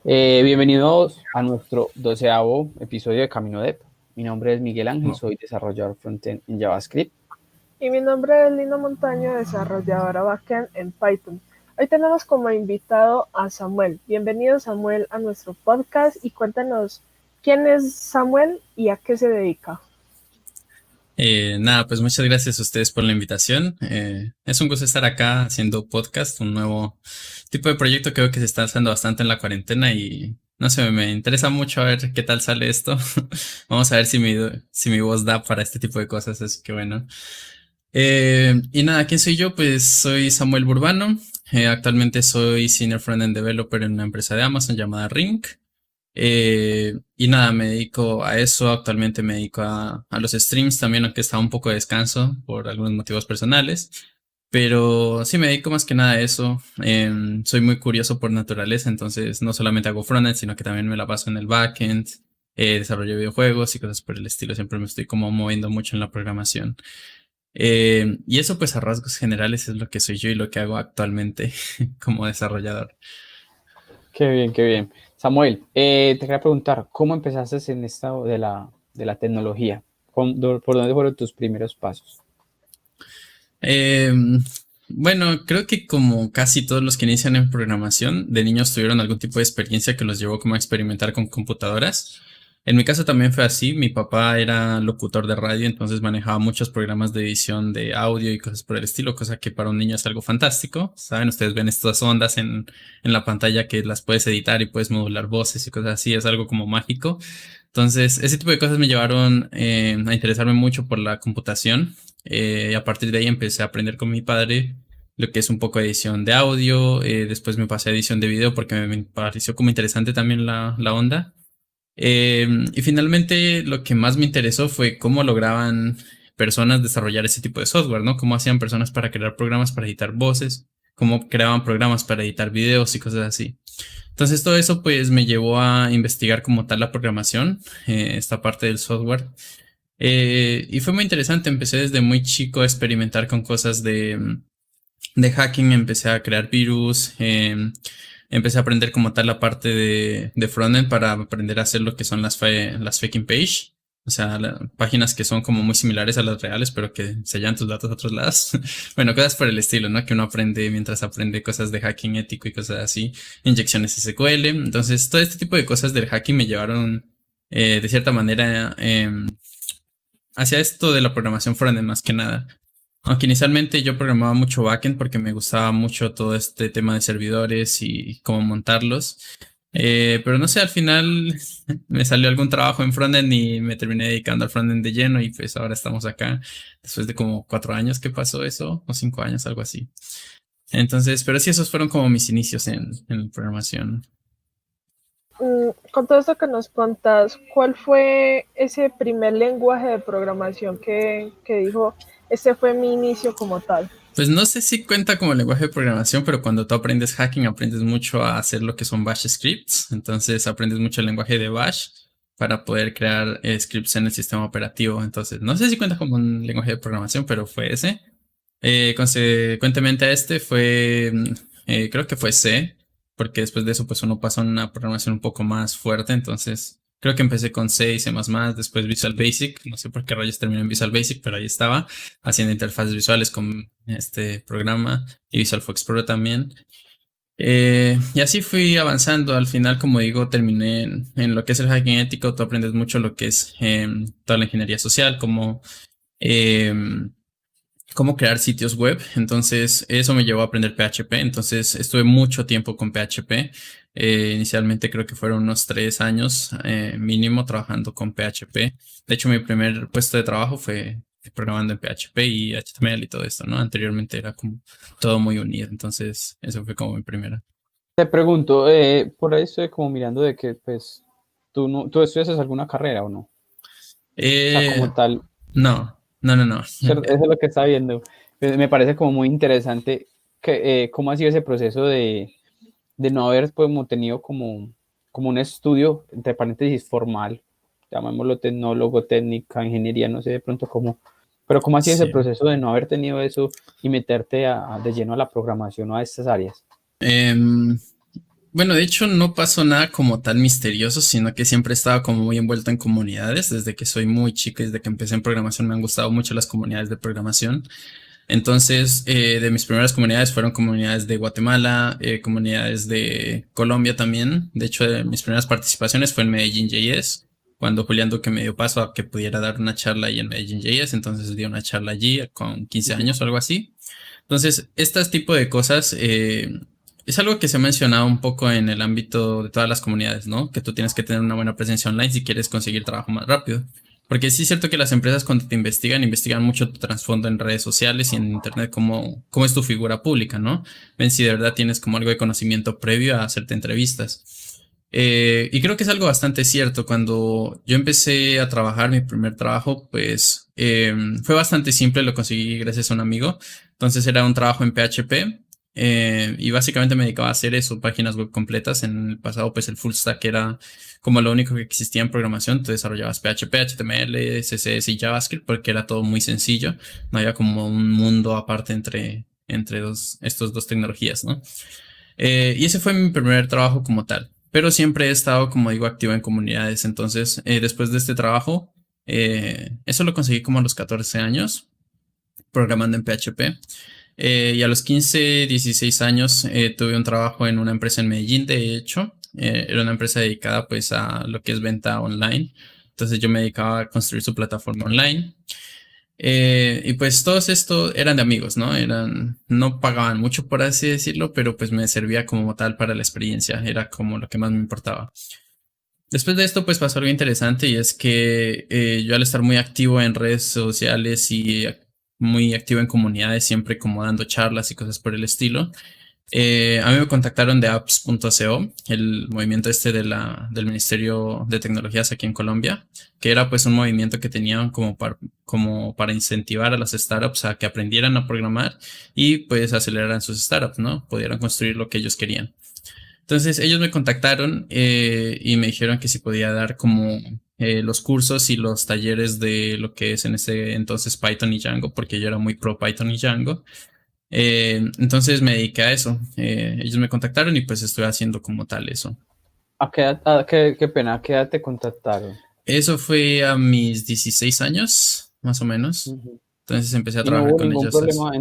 Bienvenidos a nuestro 12º episodio de Camino Dev. Mi nombre es Miguel Ángel, Oh. soy desarrollador frontend en JavaScript. Y mi nombre es Lina Montaño, desarrolladora backend en Python. Hoy tenemos como invitado a Samuel. Bienvenido, Samuel, a nuestro podcast y cuéntanos quién es Samuel y a qué se dedica. Nada, pues muchas gracias a ustedes por la invitación. Es un gusto estar acá haciendo podcast, un nuevo tipo de proyecto que veo que se está haciendo bastante en la cuarentena y no sé, me interesa mucho a ver qué tal sale esto. Vamos a ver si mi voz da para este tipo de cosas, así que bueno. Y nada, ¿quién soy yo? Pues soy Samuel Burbano. Actualmente soy Senior Frontend Developer en una empresa de Amazon llamada Ring. Y nada, me dedico a eso. Actualmente me dedico a los streams también, aunque está un poco de descanso por algunos motivos personales. Pero sí, me dedico más que nada a eso. Soy muy curioso por naturaleza, entonces no solamente hago frontend, sino que también me la paso en el backend, desarrollo videojuegos y cosas por el estilo. Siempre me estoy como moviendo mucho en la programación. Y eso pues a rasgos generales es lo que soy yo y lo que hago actualmente como desarrollador. Qué bien, qué bien. Samuel, te quería preguntar, ¿cómo empezaste en esto de la tecnología? ¿Por dónde fueron tus primeros pasos? Eh, bueno, creo que como casi todos los que inician en programación, de niños tuvieron algún tipo de experiencia que los llevó como a experimentar con computadoras. En mi caso también fue así. Mi papá era locutor de radio, entonces manejaba muchos programas de edición de audio y cosas por el estilo, cosa que para un niño es algo fantástico. Saben, ustedes ven estas ondas en la pantalla que las puedes editar y puedes modular voces y cosas así, es algo como mágico. Entonces, ese tipo de cosas me llevaron a interesarme mucho por la computación. Y a partir de ahí empecé a aprender con mi padre lo que es un poco de edición de audio. Después me pasé a edición de video porque me pareció como interesante también la onda. Y finalmente lo que más me interesó fue cómo lograban personas desarrollar ese tipo de software, ¿no? Cómo hacían personas para crear programas para editar voces, cómo creaban programas para editar videos y cosas así. Entonces todo eso pues me llevó a investigar como tal la programación, esta parte del software. Y fue muy interesante, empecé desde muy chico a experimentar con cosas de hacking, empecé a crear virus, empecé a aprender como tal la parte de frontend para aprender a hacer lo que son las faking page. O sea, páginas que son como muy similares a las reales, pero que sellan tus datos a otros lados. Bueno, cosas por el estilo, ¿no? Que uno aprende mientras aprende cosas de hacking ético y cosas así. Inyecciones SQL. Entonces, todo este tipo de cosas del hacking me llevaron, de cierta manera, hacia esto de la programación frontend más que nada. Aunque inicialmente yo programaba mucho backend porque me gustaba mucho todo este tema de servidores y cómo montarlos. Pero no sé, al final me salió algún trabajo en frontend y me terminé dedicando al frontend de lleno y pues ahora estamos acá después de como 4 años que pasó eso, o 5 años, algo así. Entonces, pero sí, esos fueron como mis inicios en la programación. Con todo esto que nos contas, ¿cuál fue ese primer lenguaje de programación que dijo, este fue mi inicio como tal? Pues no sé si cuenta como lenguaje de programación, pero cuando tú aprendes hacking aprendes mucho a hacer lo que son bash scripts. Entonces aprendes mucho el lenguaje de bash para poder crear scripts en el sistema operativo. Entonces no sé si cuenta como un lenguaje de programación, pero fue ese. Consecuentemente a este fue, creo que fue C, porque después de eso pues uno pasa a una programación un poco más fuerte. Entonces creo que empecé con C y C++, después Visual Basic. No sé por qué rayos terminé en Visual Basic, pero ahí estaba haciendo interfaces visuales con este programa y Visual Fox Pro también. Y así fui avanzando. Al final, como digo, terminé en lo que es el hacking ético. Tú aprendes mucho lo que es toda la ingeniería social, como em, cómo crear sitios web. Entonces, eso me llevó a aprender PHP. Entonces, estuve mucho tiempo con PHP. Inicialmente creo que fueron unos 3 años mínimo trabajando con PHP. De hecho, mi primer puesto de trabajo fue programando en PHP y HTML y todo esto, ¿no? Anteriormente era como todo muy unido. Entonces, eso fue como mi primera. Te pregunto, por ahí estoy como mirando de que pues tú estudias alguna carrera o no. O sea, Eh, como tal, no, no, no, no. ¿cierto? Eso es lo que está viendo. Me parece como muy interesante cómo ha sido ese proceso de no haber pues, tenido como un estudio, entre paréntesis, formal, llamémoslo tecnólogo, técnica, ingeniería, no sé de pronto cómo, pero cómo ha sido ese Sí. proceso de no haber tenido eso y meterte de lleno a la programación o a estas áreas. Em, Bueno, de hecho no pasó nada como tal misterioso, sino que siempre he estado como muy envuelto en comunidades. Desde que soy muy chico, desde que empecé en programación, me han gustado mucho las comunidades de programación. Entonces, de mis primeras comunidades fueron comunidades de Guatemala, comunidades de Colombia también. De hecho, de mis primeras participaciones fue en Medellín JS, cuando Julián Duque me dio paso a que pudiera dar una charla ahí en Medellín JS. Entonces di una charla allí con 15 Ujú. años o algo así. Entonces, este tipo de cosas es algo que se ha mencionado un poco en el ámbito de todas las comunidades, ¿no? Que tú tienes que tener una buena presencia online si quieres conseguir trabajo más rápido. Porque sí es cierto que las empresas cuando te investigan, investigan mucho tu trasfondo en redes sociales y en internet, cómo es tu figura pública, ¿no? Ven si de verdad tienes como algo de conocimiento previo a hacerte entrevistas. Y creo que es algo bastante cierto. Cuando yo empecé a trabajar, mi primer trabajo, pues fue bastante simple, lo conseguí gracias a un amigo. Entonces era un trabajo en PHP y básicamente me dedicaba a hacer eso, páginas web completas. En el pasado, pues el full stack era como lo único que existía en programación. Tú desarrollabas PHP, HTML, CSS y JavaScript porque era todo muy sencillo. No había como un mundo aparte entre estos dos tecnologías, ¿no? Y ese fue mi primer trabajo como tal. Pero siempre he estado, como digo, activo en comunidades. Entonces, después de este trabajo, eso lo conseguí como a los 14 años, programando en PHP. Y a los 15, 16 años tuve un trabajo en una empresa en Medellín, de hecho. Era una empresa dedicada pues a lo que es venta online. Entonces yo me dedicaba a construir su plataforma online. Y pues todos estos eran de amigos, ¿no? No pagaban mucho por así decirlo, pero pues me servía como tal para la experiencia. Era como lo que más me importaba. Después de esto, pues pasó algo interesante y es que yo al estar muy activo en redes sociales y muy activo en comunidades, siempre como dando charlas y cosas por el estilo, a mí me contactaron de apps.co, el movimiento este del Ministerio de Tecnologías aquí en Colombia, que era pues un movimiento que tenían como para incentivar a las startups a que aprendieran a programar y pues aceleraran sus startups, ¿no? Pudieran construir lo que ellos querían. Entonces ellos me contactaron y me dijeron que si podía dar como los cursos y los talleres de lo que es en ese entonces Python y Django, porque yo era muy pro Python y Django. Entonces me dediqué a eso. Ellos me contactaron y pues estoy haciendo como tal eso. ¿A qué edad, qué pena, a qué edad te contactaron? Eso fue a mis 16 años, más o menos. Ujú. Entonces empecé a Y no trabajar hubo con ningún ellos. problema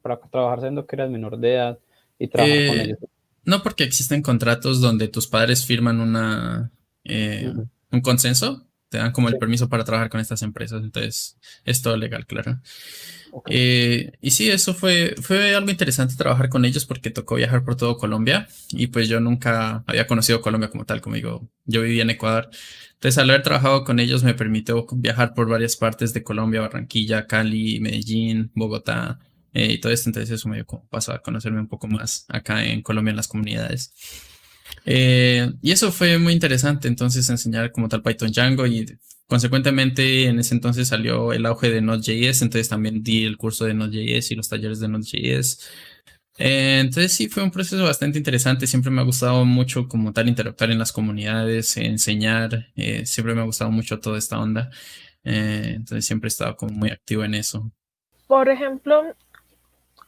para trabajar siendo que eras menor de edad y trabajar con Eh, ellos. no porque existen contratos donde tus padres firman eh, Ujú. un consenso, te dan como el Sí, permiso para trabajar con estas empresas, entonces es todo legal, claro. ok. Y sí, eso fue algo interesante trabajar con ellos porque tocó viajar por todo Colombia y pues yo nunca había conocido Colombia como tal, como digo, yo vivía en Ecuador. Entonces al haber trabajado con ellos me permitió viajar por varias partes de Colombia, Barranquilla, Cali, Medellín, Bogotá y todo esto. Entonces eso me dio como paso a conocerme un poco más acá en Colombia en las comunidades. Y eso fue muy interesante, entonces enseñar como tal Python Django y consecuentemente en ese entonces salió el auge de Node.js, entonces también di el curso de Node.js y los talleres de Node.js. Entonces sí, fue un proceso bastante interesante, siempre me ha gustado mucho como tal interactuar en las comunidades, enseñar, siempre me ha gustado mucho toda esta onda, entonces siempre he estado como muy activo en eso. Por ejemplo,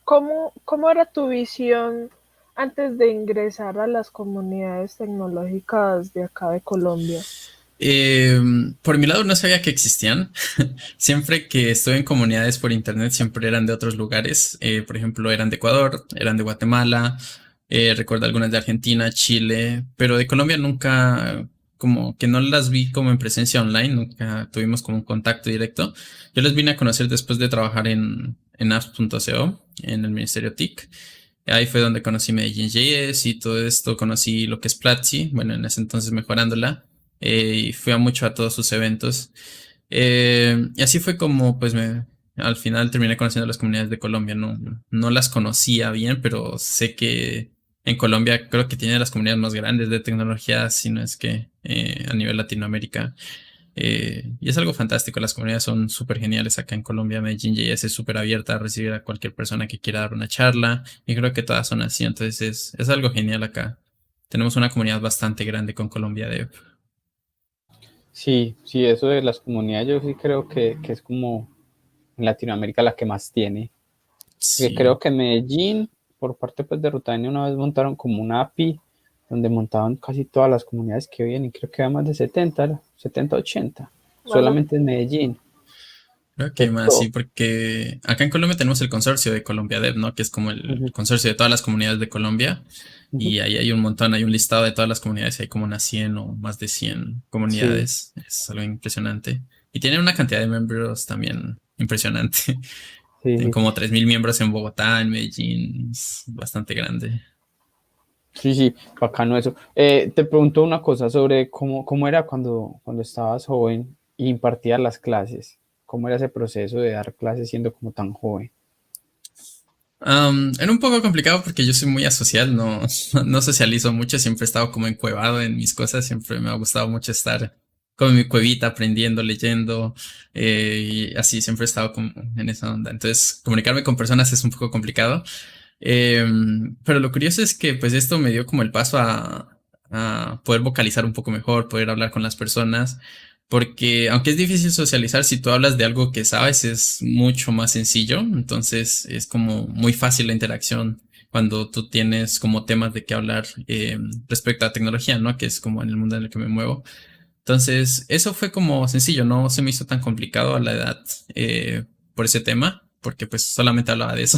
¿cómo era tu visión antes de ingresar a las comunidades tecnológicas de acá de Colombia? Eh, por mi lado no sabía que existían. Siempre que estuve en comunidades por internet siempre eran de otros lugares. Por ejemplo, eran de Ecuador, eran de Guatemala, recuerdo algunas de Argentina, Chile, pero de Colombia nunca, como que no las vi como en presencia online, nunca tuvimos como un contacto directo. Yo les vine a conocer después de trabajar en apps.co, en el Ministerio TIC. Ahí fue donde conocí Medellín JS y todo esto, conocí lo que es Platzi, bueno, en ese entonces mejorándola, y fui a mucho a todos sus eventos. Y así fue como, pues, al final terminé conociendo las comunidades de Colombia. No las conocía bien, pero sé que en Colombia creo que tiene las comunidades más grandes de tecnología, si no es que a nivel Latinoamérica. Y es algo fantástico, las comunidades son súper geniales acá en Colombia. Medellín JS es súper abierta a recibir a cualquier persona que quiera dar una charla y creo que todas son así, entonces es algo genial acá. Tenemos una comunidad bastante grande con Colombia Dev. Sí, sí, eso de las comunidades yo sí creo que es como en Latinoamérica la que más tiene. Porque Sí. creo que en Medellín, por parte pues de Ruta N, una vez montaron como una API donde montaban casi todas las comunidades que habían, y creo que había más de 70, 80, Bueno, solamente en Medellín. Creo que De hay más, sí, todo. porque acá en Colombia tenemos el consorcio de Colombia Dev, ¿no? Que es como el Ujú, consorcio de todas las comunidades de Colombia. ujú. Y ahí hay un montón, hay un listado de todas las comunidades, hay como unas 100 o más de 100 Sí, comunidades. Es algo impresionante. Y tienen una cantidad de miembros también impresionante. sí, Tienen sí. como 3000 miembros en Bogotá, en Medellín, es bastante grande. Sí, sí, bacano eso. Te pregunto una cosa sobre cómo era cuando estabas joven y impartías las clases. ¿Cómo era ese proceso de dar clases siendo como tan joven? Era un poco complicado porque yo soy muy asocial, no, no socializo mucho, siempre he estado como encuevado en mis cosas, siempre me ha gustado mucho estar como en mi cuevita aprendiendo, leyendo, y así siempre he estado como en esa onda. Entonces, comunicarme con personas es un poco complicado. Pero lo curioso es que pues esto me dio como el paso a poder vocalizar un poco mejor, poder hablar con las personas, porque aunque es difícil socializar, si tú hablas de algo que sabes es mucho más sencillo, entonces es como muy fácil la interacción cuando tú tienes como temas de qué hablar respecto a tecnología, ¿no? Que es como en el mundo en el que me muevo. Entonces, eso fue como sencillo, no se me hizo tan complicado a la edad por ese tema, porque pues solamente hablaba de eso.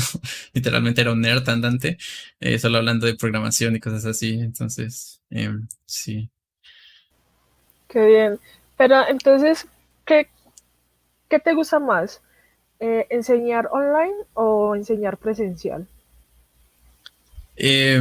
Literalmente era un nerd andante, solo hablando de programación y cosas así. Entonces, sí. qué bien. Pero entonces, ¿qué, qué te gusta más? ¿Enseñar online o enseñar presencial? He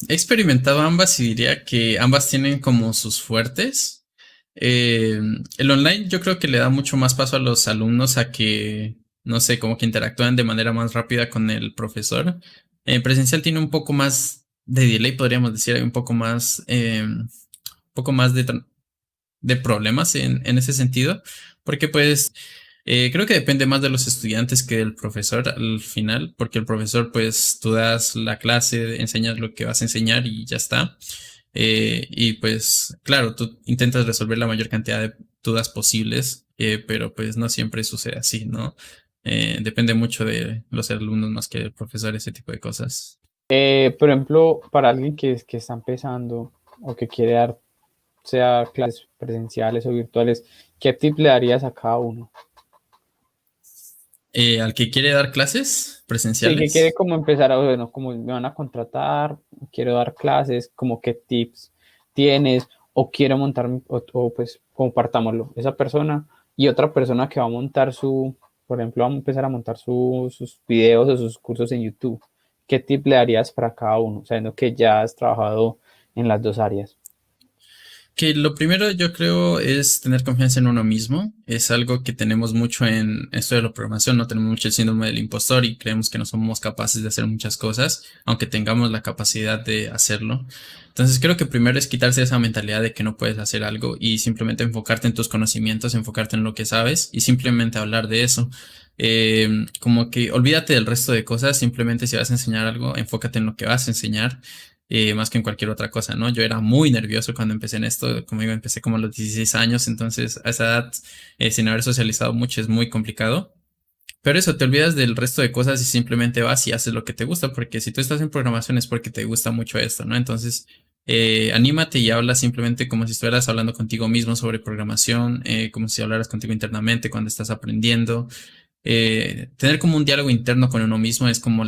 experimentado ambas y diría que ambas tienen como sus fuertes. El online yo creo que le da mucho más paso a los alumnos a que, no sé, como que interactúan de manera más rápida con el profesor. Presencial tiene un poco más de delay, podríamos decir, hay un poco más de problemas en ese sentido, porque pues creo que depende más de los estudiantes que del profesor al final, porque el profesor pues tú das la clase, enseñas lo que vas a enseñar y ya está. Y pues claro, tú intentas resolver la mayor cantidad de dudas posibles, pero pues no siempre sucede así, ¿no? Depende mucho de los alumnos más que del profesor, ese tipo de cosas. Por ejemplo, para alguien que está empezando o que quiere dar, sea clases presenciales o virtuales, ¿qué tip le darías a cada uno? Al que quiere dar clases Sí, que quiere presenciales. como empezar, bueno, como me van a contratar, quiero dar clases, como qué tips tienes, o quiero montar, o pues compartámoslo, esa persona y otra persona que va a montar por ejemplo, va a empezar a montar sus videos o sus cursos en YouTube. ¿Qué tip le darías para cada uno, sabiendo que ya has trabajado en las dos áreas? Que lo primero yo creo es tener confianza en uno mismo. Es algo que tenemos mucho en esto de la programación, no tenemos mucho el síndrome del impostor y creemos que no somos capaces de hacer muchas cosas, aunque tengamos la capacidad de hacerlo. Entonces creo que primero es quitarse esa mentalidad de que no puedes hacer algo y simplemente enfocarte en tus conocimientos, enfocarte en lo que sabes y simplemente hablar de eso. Como que olvídate del resto de cosas, simplemente si vas a enseñar algo, enfócate en lo que vas a enseñar más que en cualquier otra cosa, ¿no? Yo era muy nervioso cuando empecé en esto, como digo, empecé como a los 16 años, entonces a esa edad, sin haber socializado mucho, es muy complicado. Pero eso, te olvidas del resto de cosas y simplemente vas y haces lo que te gusta, porque si tú estás en programación es porque te gusta mucho esto, ¿no? Entonces, anímate y habla simplemente como si estuvieras hablando contigo mismo sobre programación, como si hablaras contigo internamente cuando estás aprendiendo. Tener como un diálogo interno con uno mismo es como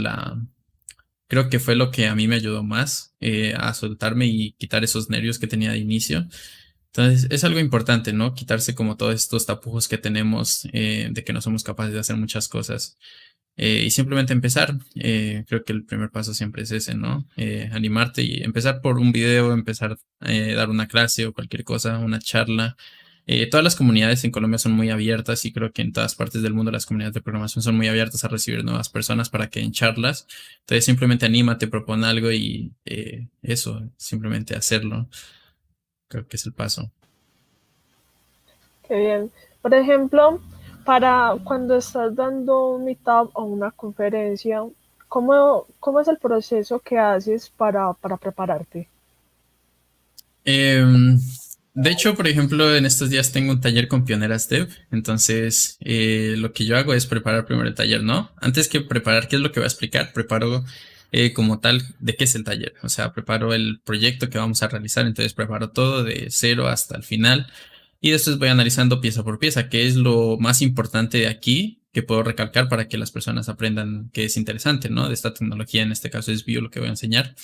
creo que fue lo que a mí me ayudó más a soltarme y quitar esos nervios que tenía de inicio. Entonces, es algo importante, ¿no? Quitarse como todos estos tapujos que tenemos de que no somos capaces de hacer muchas cosas. Y simplemente empezar. Creo que el primer paso siempre es ese, ¿no? Animarte y empezar por un video, empezar a dar una clase o cualquier cosa, una charla. Todas las comunidades en Colombia son muy abiertas y creo que en todas partes del mundo las comunidades de programación son muy abiertas a recibir nuevas personas para que en charlas. Entonces simplemente anímate, propon algo y eso, simplemente hacerlo. Creo que es el paso. Qué bien. Por ejemplo, para cuando estás dando un meetup o una conferencia, ¿cómo es el proceso que haces para prepararte? Em, de hecho, por ejemplo, en estos días tengo un taller con Pioneras Dev, entonces lo que yo hago es preparar primero el taller, ¿no? Antes que preparar qué es lo que voy a explicar, preparo como tal de qué es el taller. O sea, preparo el proyecto que vamos a realizar, entonces preparo todo de cero hasta el final y después voy analizando pieza por pieza, qué es lo más importante de aquí que puedo recalcar para que las personas aprendan que es interesante, ¿no? De esta tecnología, en este caso es Vue lo que voy a enseñar.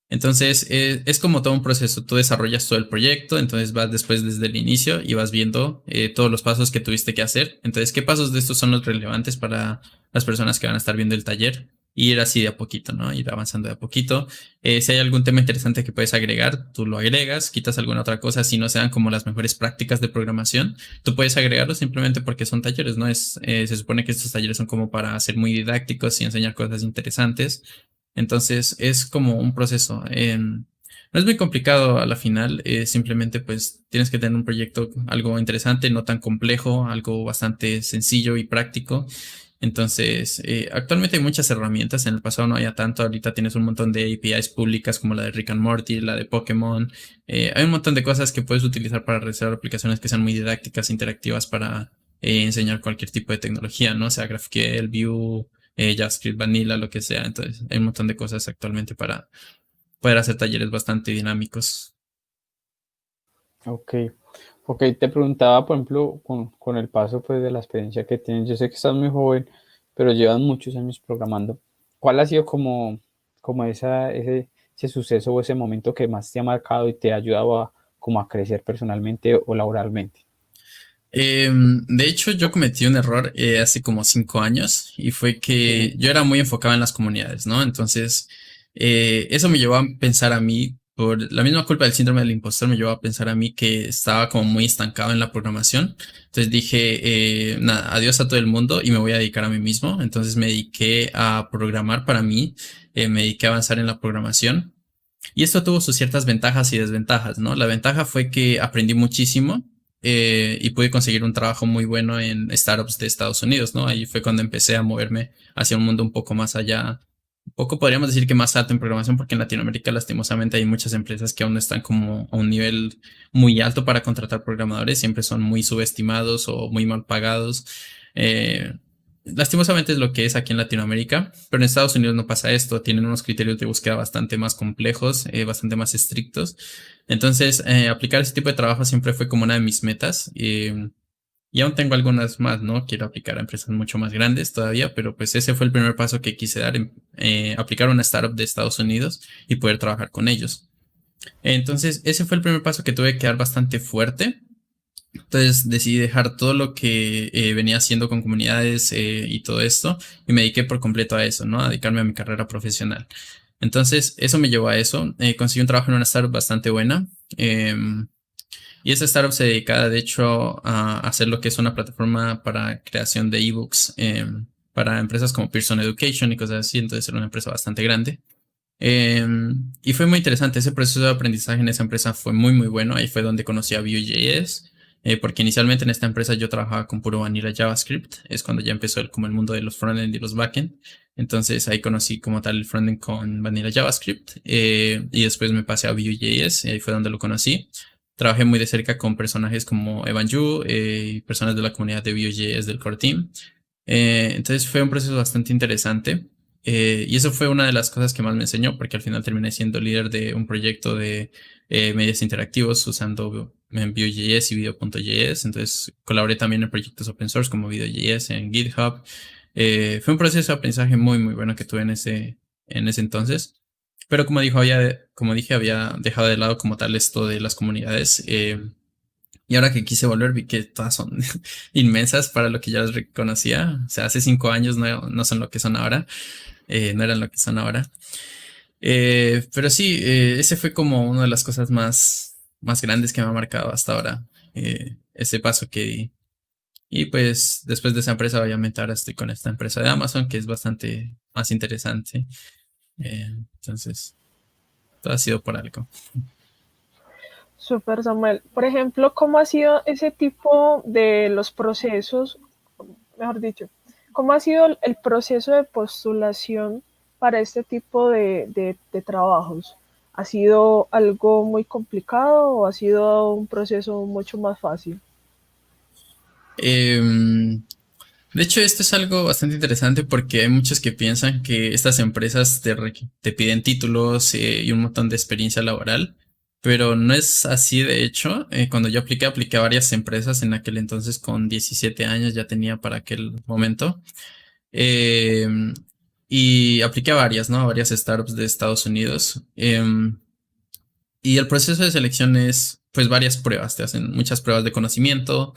Entonces, es como todo un proceso. Tú desarrollas todo el proyecto, entonces vas después desde el inicio y vas viendo todos los pasos que tuviste que hacer. Entonces, ¿qué pasos de estos son los relevantes para las personas que van a estar viendo el taller? Y ir así de a poquito, ¿no? Ir avanzando de a poquito. Si hay algún tema interesante que puedes agregar, tú lo agregas, quitas alguna otra cosa, si no sean como las mejores prácticas de programación, tú puedes agregarlo simplemente porque son talleres, ¿no? Se supone que estos talleres son como para ser muy didácticos y enseñar cosas interesantes. Entonces es como un proceso. No es muy complicado a la final, simplemente pues tienes que tener un proyecto algo interesante, no tan complejo, algo bastante sencillo y práctico. Entonces, actualmente hay muchas herramientas, en el pasado no había tanto, ahorita tienes un montón de APIs públicas como la de Rick and Morty, la de Pokémon, hay un montón de cosas que puedes utilizar para realizar aplicaciones que sean muy didácticas, interactivas para enseñar cualquier tipo de tecnología, ¿no? O sea, GraphQL, Vue, JavaScript, Vanilla, lo que sea. Entonces, hay un montón de cosas actualmente para poder hacer talleres bastante dinámicos. Ok, ok, te preguntaba, por ejemplo, con el paso pues, de la experiencia que tienes, yo sé que estás muy joven, pero llevas muchos años programando. ¿Cuál ha sido como ese suceso o ese momento que más te ha marcado y te ha ayudado como a crecer personalmente o laboralmente? De hecho, yo cometí un error hace como 5 años y fue que Sí, yo era muy enfocado en las comunidades, ¿no? Entonces, eso me llevó a pensar a mí, por la misma culpa del síndrome del impostor, me llevó a pensar a mí que estaba como muy estancado en la programación. Entonces dije, nada, adiós a todo el mundo y me voy a dedicar a mí mismo. Entonces me dediqué a programar para mí, me dediqué a avanzar en la programación. Y esto tuvo sus ciertas ventajas y desventajas, ¿no? La ventaja fue que aprendí muchísimo y pude conseguir un trabajo muy bueno en startups de Estados Unidos, ¿no? Ahí fue cuando empecé a moverme hacia un mundo un poco más allá, un poco podríamos decir que más alto en programación, porque en Latinoamérica lastimosamente hay muchas empresas que aún no están como a un nivel muy alto para contratar programadores, siempre son muy subestimados o muy mal pagados. Eh, Lastimosamente es lo que es aquí en Latinoamérica, pero en Estados Unidos no pasa esto, tienen unos criterios de búsqueda bastante más complejos, bastante más estrictos. Entonces, aplicar ese tipo de trabajo siempre fue como una de mis metas. Y aún tengo algunas más, ¿no? Quiero aplicar a empresas mucho más grandes todavía, pero pues ese fue el primer paso que quise dar, aplicar a una startup de Estados Unidos y poder trabajar con ellos. Entonces, ese fue el primer paso que tuve que dar bastante fuerte. Entonces decidí dejar todo lo que venía haciendo con comunidades y todo esto y me dediqué por completo a eso, ¿no? A dedicarme a mi carrera profesional. Entonces eso me llevó a eso. Conseguí un trabajo en una startup bastante buena. Y esa startup se dedicaba, de hecho, a hacer lo que es una plataforma para creación de ebooks para empresas como Pearson Education y cosas así. Entonces era una empresa bastante grande. Eh, y fue muy interesante. Ese proceso de aprendizaje en esa empresa fue muy, muy bueno. Ahí fue donde conocí a Vue.js. Porque inicialmente en esta empresa yo trabajaba con puro vanilla JavaScript. Es cuando ya empezó como el mundo de los frontend y los backend. Entonces ahí conocí como tal el frontend con vanilla JavaScript. Y después me pasé a Vue.js. Y ahí fue donde lo conocí. Trabajé muy de cerca con personajes como Evan Yu y personas de la comunidad de Vue.js del core team. Entonces fue un proceso bastante interesante. Y eso fue una de las cosas que más me enseñó, porque al final terminé siendo líder de un proyecto de medios interactivos usando Vue.js y Video.js. Entonces colaboré también en proyectos open source como Video.js en GitHub. Fue un proceso de aprendizaje muy, muy bueno que tuve en ese entonces. Pero como dije, había dejado de lado como tal esto de las comunidades. Y ahora que quise volver, vi que todas son inmensas para lo que ya las reconocía. O sea, hace 5 años no son lo que son ahora. No eran lo que son ahora. Pero sí, ese fue como una de las cosas más grandes que me ha marcado hasta ahora. Ese paso que di. Y pues después de esa empresa, obviamente ahora estoy con esta empresa de Amazon, que es bastante más interesante. Entonces, todo ha sido por algo. Super Samuel. Por ejemplo, ¿cómo ha sido ese tipo de los procesos, mejor dicho, cómo ha sido el proceso de postulación para este tipo de trabajos? ¿Ha sido algo muy complicado o ha sido un proceso mucho más fácil? Em, De hecho, esto es algo bastante interesante porque hay muchos que piensan que estas empresas te piden títulos y un montón de experiencia laboral, pero no es así de hecho. Cuando yo apliqué a varias empresas en aquel entonces con 17 años ya tenía para aquel momento. eh, y apliqué a varias, ¿no? A varias startups de Estados Unidos. Y el proceso de selección es, pues, varias pruebas. Te hacen muchas pruebas de conocimiento,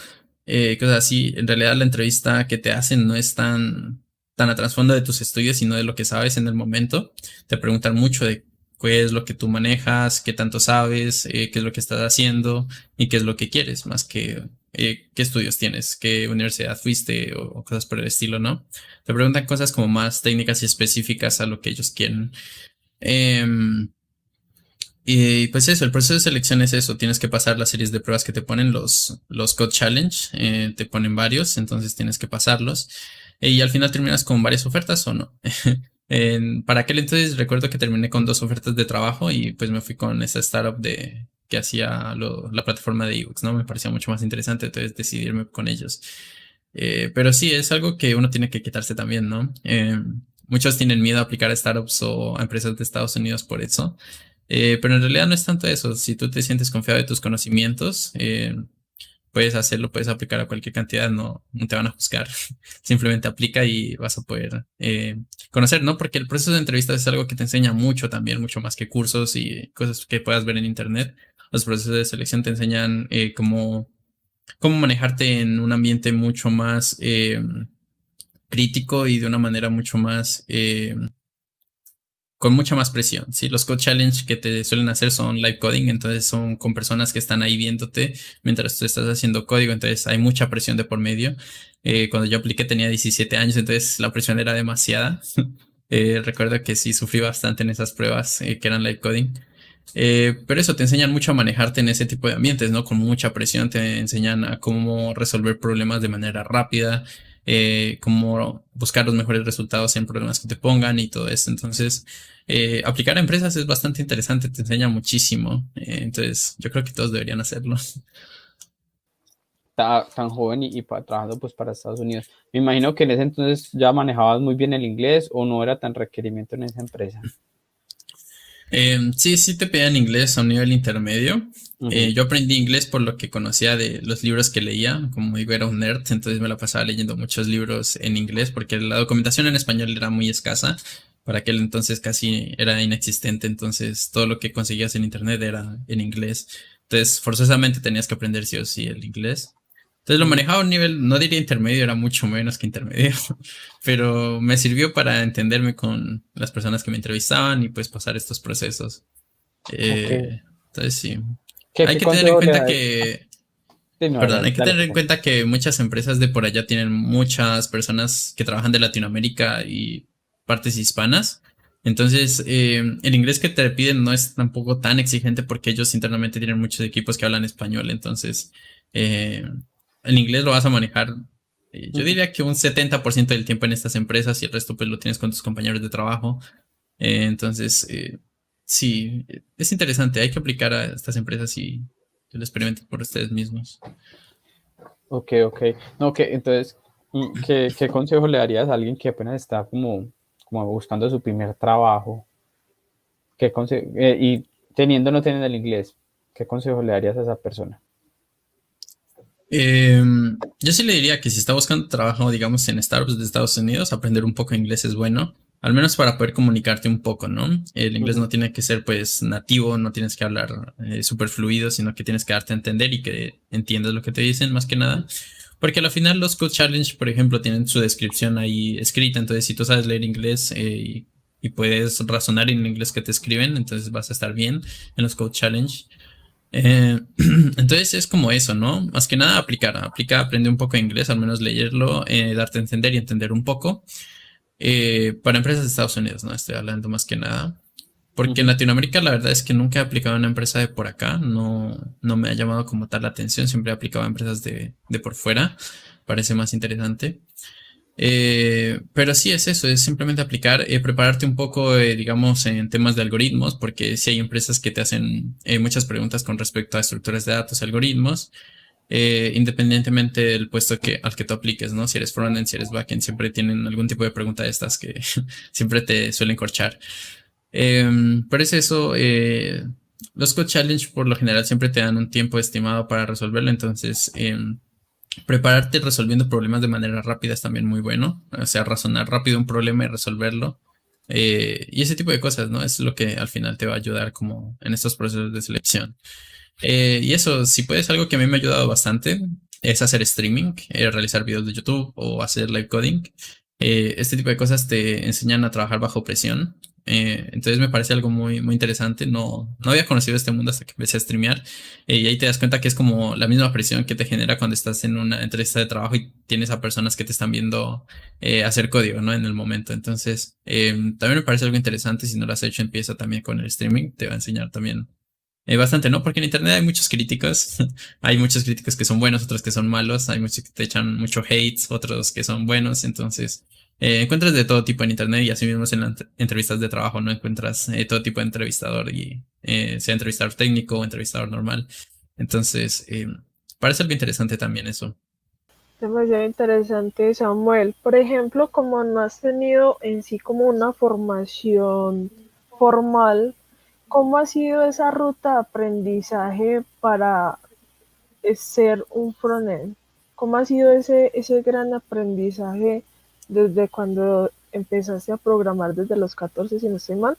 cosas así. En realidad, la entrevista que te hacen no es tan a trasfondo de tus estudios, sino de lo que sabes en el momento. Te preguntan mucho de qué es lo que tú manejas, qué tanto sabes, qué es lo que estás haciendo y qué es lo que quieres, más que qué estudios tienes, qué universidad fuiste o cosas por el estilo, ¿no? Te preguntan cosas como más técnicas y específicas a lo que ellos quieren. Em, y pues eso, el proceso de selección es eso, tienes que pasar las series de pruebas que te ponen los Code Challenge, te ponen varios, entonces tienes que pasarlos y al final terminas con varias ofertas o no. Para aquel entonces recuerdo que terminé con 2 ofertas de trabajo y pues me fui con esa startup que hacía la plataforma de ebooks, ¿no? Me parecía mucho más interesante, entonces decidirme con ellos. Pero sí, es algo que uno tiene que quitarse también, ¿no? Muchos tienen miedo a aplicar a startups o a empresas de Estados Unidos por eso. Pero en realidad no es tanto eso. Si tú te sientes confiado de tus conocimientos, puedes hacerlo, puedes aplicar a cualquier cantidad, no te van a juzgar. Simplemente aplica y vas a poder conocer, ¿no? Porque el proceso de entrevistas es algo que te enseña mucho también, mucho más que cursos y cosas que puedas ver en internet. Los procesos de selección te enseñan cómo manejarte en un ambiente mucho más crítico y de una manera mucho más con mucha más presión, ¿sí? Los code challenge que te suelen hacer son live coding, entonces son con personas que están ahí viéndote mientras tú estás haciendo código, entonces hay mucha presión de por medio. Cuando yo apliqué tenía 17 años, entonces la presión era demasiada. Recuerdo que sí sufrí bastante en esas pruebas que eran live coding. Pero eso te enseñan mucho a manejarte en ese tipo de ambientes, ¿no? Con mucha presión te enseñan a cómo resolver problemas de manera rápida, cómo buscar los mejores resultados en problemas que te pongan y todo eso. Entonces, aplicar a empresas es bastante interesante, te enseña muchísimo. Entonces, yo creo que todos deberían hacerlo. Tan joven trabajando pues para Estados Unidos. Me imagino que en ese entonces ya manejabas muy bien el inglés o no era tan requerimiento en esa empresa. Sí te pedían inglés a un nivel intermedio. Yo aprendí inglés por lo que conocía de los libros que leía. Como digo, era un nerd, entonces me la pasaba leyendo muchos libros en inglés porque la documentación en español era muy escasa. Para aquel entonces casi era inexistente, entonces todo lo que conseguías en internet era en inglés. Entonces forzosamente tenías que aprender sí o sí el inglés. Entonces lo manejaba a un nivel, no diría intermedio, era mucho menos que intermedio, pero me sirvió para entenderme con las personas que me entrevistaban y pues pasar estos procesos. Okay. Entonces sí. ¿Qué Hay que tener en consejo le cuenta darías? que, Sí, no, perdón, dale, hay que dale, tener en cuenta que muchas empresas de por allá tienen muchas personas que trabajan de Latinoamérica y partes hispanas. Entonces, el inglés que te piden no es tampoco tan exigente porque ellos internamente tienen muchos equipos que hablan español. Entonces, eh, el inglés lo vas a manejar, yo diría que un 70% del tiempo en estas empresas y el resto pues lo tienes con tus compañeros de trabajo. Entonces, sí, es interesante. Hay que aplicar a estas empresas y que lo experimenten por ustedes mismos. Ok. No, entonces, ¿qué consejo le darías a alguien que apenas está como buscando su primer trabajo? Y teniendo o no teniendo el inglés, ¿qué consejo le darías a esa persona? Yo sí le diría que si está buscando trabajo, digamos, en startups de Estados Unidos, aprender un poco de inglés es bueno, al menos para poder comunicarte un poco, ¿no? El inglés no tiene que ser, pues, nativo, no tienes que hablar súper fluido, sino que tienes que darte a entender y que entiendas lo que te dicen, más que nada. Porque al final los Code Challenge, por ejemplo, tienen su descripción ahí escrita, entonces si tú sabes leer inglés y puedes razonar en el inglés que te escriben, entonces vas a estar bien en los Code Challenge. Entonces es como eso, ¿no? Más que nada aprende un poco de inglés, al menos leerlo, darte a entender y entender un poco. Para empresas de Estados Unidos, ¿no? Estoy hablando más que nada. Porque en Latinoamérica la verdad es que nunca he aplicado a una empresa de por acá, no me ha llamado como tal la atención, siempre he aplicado a empresas de por fuera, parece más interesante. Pero sí es eso, es simplemente aplicar, prepararte un poco, digamos, en temas de algoritmos, porque sí hay empresas que te hacen muchas preguntas con respecto a estructuras de datos y algoritmos. independientemente del puesto al que tú apliques, ¿no? Si eres frontend, si eres backend, siempre tienen algún tipo de pregunta de estas que siempre te suelen corchar. Pero es eso, los Code Challenge por lo general siempre te dan un tiempo estimado para resolverlo, entonces prepararte resolviendo problemas de manera rápida es también muy bueno, o sea, razonar rápido un problema y resolverlo. Y ese tipo de cosas, ¿no? Es lo que al final te va a ayudar como en estos procesos de selección. Y eso, si puedes, algo que a mí me ha ayudado bastante es hacer streaming, realizar videos de YouTube o hacer live coding. Este tipo de cosas te enseñan a trabajar bajo presión. Entonces me parece algo muy, muy interesante. No había conocido este mundo hasta que empecé a streamear. Y ahí te das cuenta que es como la misma presión que te genera cuando estás en una entrevista de trabajo y tienes a personas que te están viendo hacer código, ¿no? En el momento. Entonces, también me parece algo interesante. Si no lo has hecho, empieza también con el streaming. Te va a enseñar también bastante, ¿no? Porque en internet hay muchos críticos. Hay muchos críticos que son buenos, otros que son malos. Hay muchos que te echan mucho hate, otros que son buenos. Entonces, encuentras de todo tipo en internet y así mismo en las entrevistas de trabajo, ¿no? Encuentras todo tipo de entrevistador y sea entrevistador técnico o entrevistador normal. Entonces, parece algo interesante también eso. Demasiado interesante, Samuel. Por ejemplo, como no has tenido en sí como una formación formal, ¿cómo ha sido esa ruta de aprendizaje para ser un frontend? ¿Cómo ha sido ese gran aprendizaje desde cuando empezaste a programar desde los 14, si no estoy mal,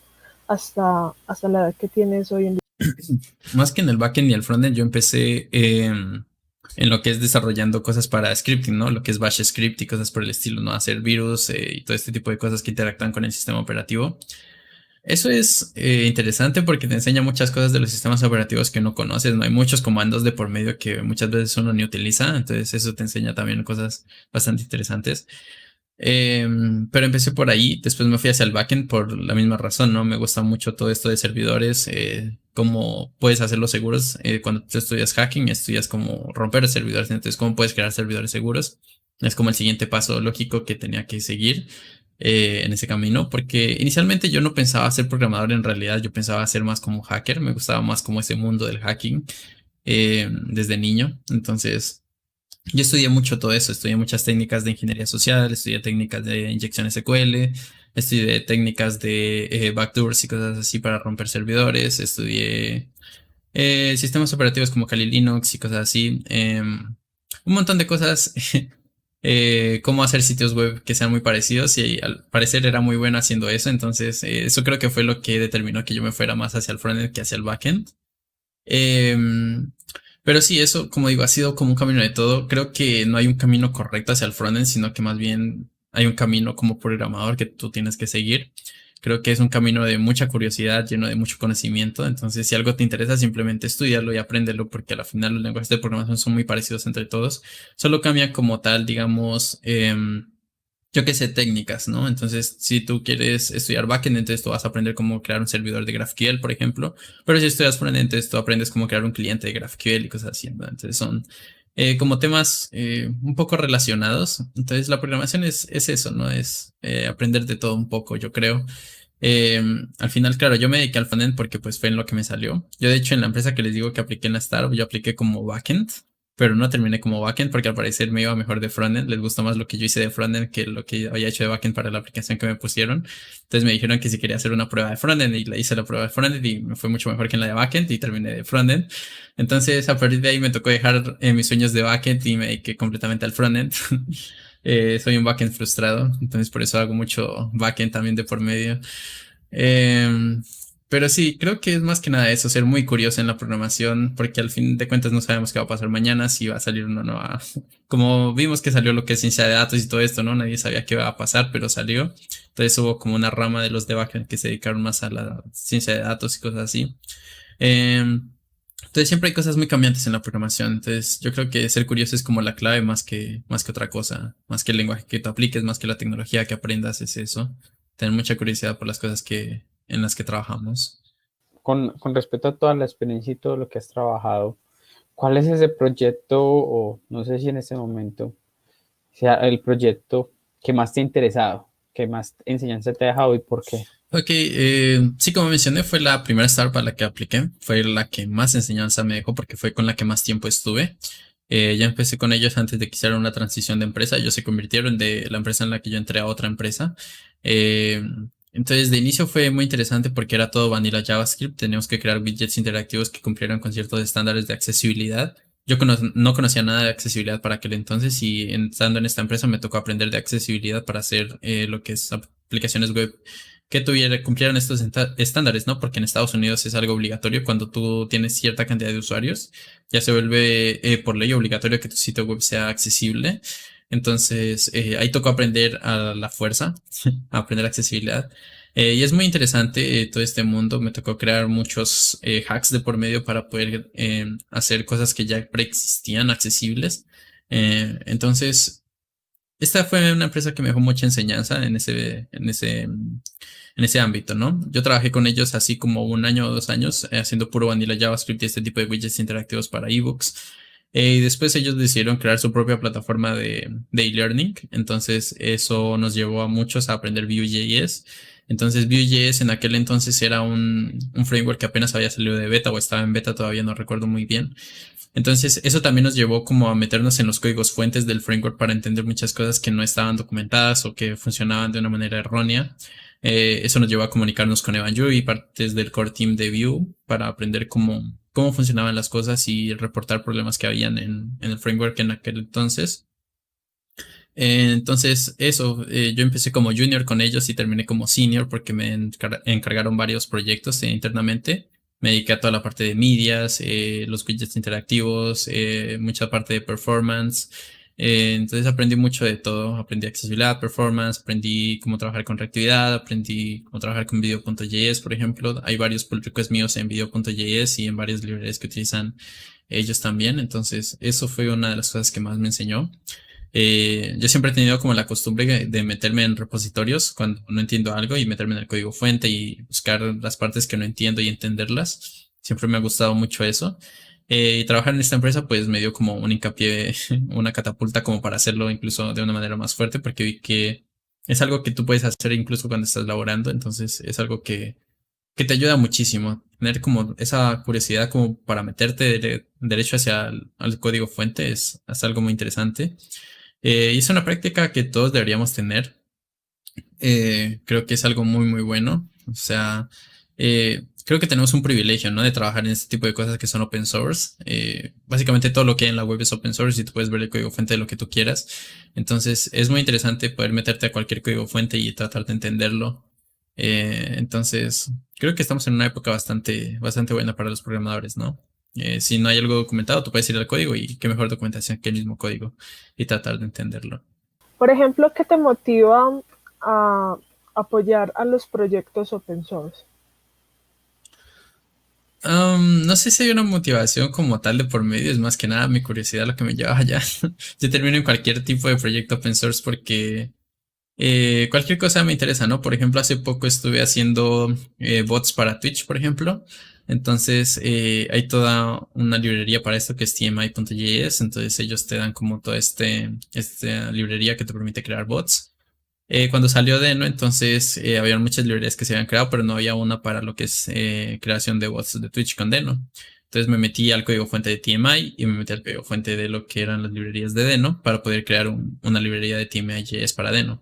hasta la edad que tienes hoy en día? Más que en el backend y el frontend, yo empecé en lo que es desarrollando cosas para scripting, ¿no? Lo que es bash script y cosas por el estilo, ¿no? Hacer virus y todo este tipo de cosas que interactúan con el sistema operativo. Eso es interesante porque te enseña muchas cosas de los sistemas operativos que no conoces, ¿no? Hay muchos comandos de por medio que muchas veces uno ni utiliza, entonces eso te enseña también cosas bastante interesantes. Pero empecé por ahí, después me fui hacia el backend por la misma razón, ¿no? Me gusta mucho todo esto de servidores, cómo puedes hacerlos seguros. Cuando tú estudias hacking, estudias cómo romper servidores, entonces cómo puedes crear servidores seguros. Es como el siguiente paso lógico que tenía que seguir en ese camino, porque inicialmente yo no pensaba ser programador, en realidad yo pensaba ser más como hacker, me gustaba más como ese mundo del hacking desde niño, entonces yo estudié mucho todo eso, estudié muchas técnicas de ingeniería social, estudié técnicas de inyección SQL, estudié técnicas de backdoors y cosas así para romper servidores, estudié sistemas operativos como Kali Linux y cosas así, un montón de cosas, cómo hacer sitios web que sean muy parecidos y al parecer era muy bueno haciendo eso, entonces eso creo que fue lo que determinó que yo me fuera más hacia el frontend que hacia el backend. Pero sí, eso, como digo, ha sido como un camino de todo. Creo que no hay un camino correcto hacia el frontend, sino que más bien hay un camino como programador que tú tienes que seguir. Creo que es un camino de mucha curiosidad, lleno de mucho conocimiento. Entonces, si algo te interesa, simplemente estudiarlo y aprenderlo, porque al final los lenguajes de programación son muy parecidos entre todos. Solo cambian como tal, digamos, yo qué sé, técnicas, ¿no? Entonces, si tú quieres estudiar backend, entonces tú vas a aprender cómo crear un servidor de GraphQL, por ejemplo. Pero si estudias frontend, entonces tú aprendes cómo crear un cliente de GraphQL y cosas así, ¿no? Entonces son como temas un poco relacionados. Entonces la programación es eso, ¿no? Es aprender de todo un poco, yo creo. Eh, Al final, claro, yo me dediqué al frontend porque pues fue en lo que me salió. Yo de hecho en la empresa que les digo que apliqué en la startup, yo apliqué como backend, pero no terminé como backend porque al parecer me iba mejor de frontend. Les gustó más lo que yo hice de frontend que lo que había hecho de backend para la aplicación que me pusieron. Entonces me dijeron que si quería hacer una prueba de frontend y le hice la prueba de frontend y me fue mucho mejor que en la de backend y terminé de frontend. Entonces a partir de ahí me tocó dejar mis sueños de backend y me dediqué completamente al frontend. Soy un backend frustrado, entonces por eso hago mucho backend también de por medio. Eh, pero sí, creo que es más que nada eso, ser muy curioso en la programación, porque al fin de cuentas no sabemos qué va a pasar mañana, si va a salir una nueva... Como vimos que salió lo que es ciencia de datos y todo esto, ¿no? Nadie sabía qué iba a pasar, pero salió. Entonces hubo como una rama de los de backend que se dedicaron más a la ciencia de datos y cosas así. Eh, entonces siempre hay cosas muy cambiantes en la programación. Entonces yo creo que ser curioso es como la clave más que otra cosa, más que el lenguaje que tú apliques, más que la tecnología que aprendas, es eso. Tener mucha curiosidad por las cosas en las que trabajamos. Con respecto a toda la experiencia y todo lo que has trabajado, ¿cuál es ese proyecto, o no sé si en este momento sea el proyecto que más te ha interesado, que más enseñanza te ha dejado y por qué? Ok, sí, como mencioné, fue la primera startup a la que apliqué. Fue la que más enseñanza me dejó porque fue con la que más tiempo estuve. Ya empecé con ellos antes de que hicieran una transición de empresa. Ellos se convirtieron de la empresa en la que yo entré a otra empresa. Eh, entonces, de inicio fue muy interesante porque era todo vanilla JavaScript. Teníamos que crear widgets interactivos que cumplieran con ciertos estándares de accesibilidad. Yo no conocía nada de accesibilidad para aquel entonces y estando en esta empresa me tocó aprender de accesibilidad para hacer lo que es aplicaciones web que cumplieran estos estándares, ¿no? Porque en Estados Unidos es algo obligatorio cuando tú tienes cierta cantidad de usuarios, ya se vuelve por ley obligatorio que tu sitio web sea accesible. Entonces, ahí tocó aprender a la fuerza, a aprender accesibilidad. Y es muy interesante todo este mundo. Me tocó crear muchos hacks de por medio para poder hacer cosas que ya preexistían accesibles. Entonces, esta fue una empresa que me dejó mucha enseñanza en ese ámbito, ¿no? Yo trabajé con ellos así como 1 año o 2 años haciendo puro vanilla JavaScript y este tipo de widgets interactivos para ebooks. Y después ellos decidieron crear su propia plataforma de e-learning. Entonces eso nos llevó a muchos a aprender Vue.js. Entonces Vue.js en aquel entonces era un framework que apenas había salido de beta o estaba en beta, todavía no recuerdo muy bien. Entonces, eso también nos llevó como a meternos en los códigos fuentes del framework para entender muchas cosas que no estaban documentadas o que funcionaban de una manera errónea. Eso nos llevó a comunicarnos con Evan Yu y partes del core team de Vue para aprender cómo funcionaban las cosas y reportar problemas que habían en el framework en aquel entonces. Entonces, eso, yo empecé como junior con ellos y terminé como senior porque me encargaron varios proyectos internamente. Me dediqué a toda la parte de medias, los widgets interactivos, mucha parte de performance. Entonces aprendí mucho de todo. Aprendí accesibilidad, performance, aprendí cómo trabajar con reactividad, aprendí cómo trabajar con Video.js, por ejemplo. Hay varios pull requests míos en Video.js y en varias librerías que utilizan ellos también. Entonces, eso fue una de las cosas que más me enseñó. Yo siempre he tenido como la costumbre de meterme en repositorios cuando no entiendo algo y meterme en el código fuente y buscar las partes que no entiendo y entenderlas. Siempre me ha gustado mucho eso. Y trabajar en esta empresa pues me dio como un hincapié, una catapulta como para hacerlo incluso de una manera más fuerte porque vi que es algo que tú puedes hacer incluso cuando estás laborando. Entonces es algo que te ayuda muchísimo. Tener como esa curiosidad como para meterte derecho hacia al código fuente es algo muy interesante. Y es una práctica que todos deberíamos tener. Creo que es algo muy, muy bueno. O sea, creo que tenemos un privilegio, ¿no? De trabajar en este tipo de cosas que son open source. Básicamente todo lo que hay en la web es open source y tú puedes ver el código fuente de lo que tú quieras. Entonces, es muy interesante poder meterte a cualquier código fuente y tratar de entenderlo. Entonces, creo que estamos en una época bastante, bastante buena para los programadores, ¿no? Si no hay algo documentado, tú puedes ir al código y qué mejor documentación que el mismo código y tratar de entenderlo. Por ejemplo, ¿qué te motiva a apoyar a los proyectos open source? No sé si hay una motivación como tal de por medio, es más que nada mi curiosidad lo que me lleva allá. Yo termino en cualquier tipo de proyecto open source porque cualquier cosa me interesa, ¿no? Por ejemplo, hace poco estuve haciendo bots para Twitch, por ejemplo. Entonces, hay toda una librería para esto que es tmi.js. Entonces, ellos te dan como toda esta librería que te permite crear bots. Cuando salió Deno, entonces había muchas librerías que se habían creado, pero no había una para lo que es creación de bots de Twitch con Deno. Entonces me metí al código fuente de TMI y me metí al código fuente de lo que eran las librerías de Deno para poder crear una librería de TMI.js para Deno.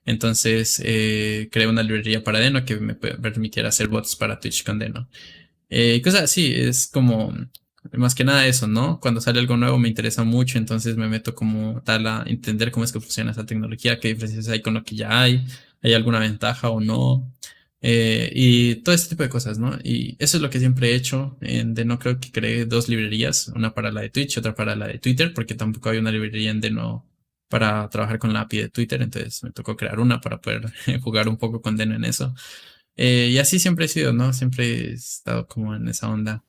Entonces creé una librería para Deno que me permitiera hacer bots para Twitch con Deno. Cosas así, es como más que nada eso, ¿no? Cuando sale algo nuevo me interesa mucho, entonces me meto como tal a entender cómo es que funciona esa tecnología, qué diferencias hay con lo que ya hay alguna ventaja o no, y todo este tipo de cosas, ¿no? Y eso es lo que siempre he hecho. En Deno creo que creé 2 librerías, una para la de Twitch y otra para la de Twitter, porque tampoco hay una librería en Deno para trabajar con la API de Twitter, entonces me tocó crear una para poder jugar un poco con Deno en eso. Y así siempre he sido, ¿no? Siempre he estado como en esa onda.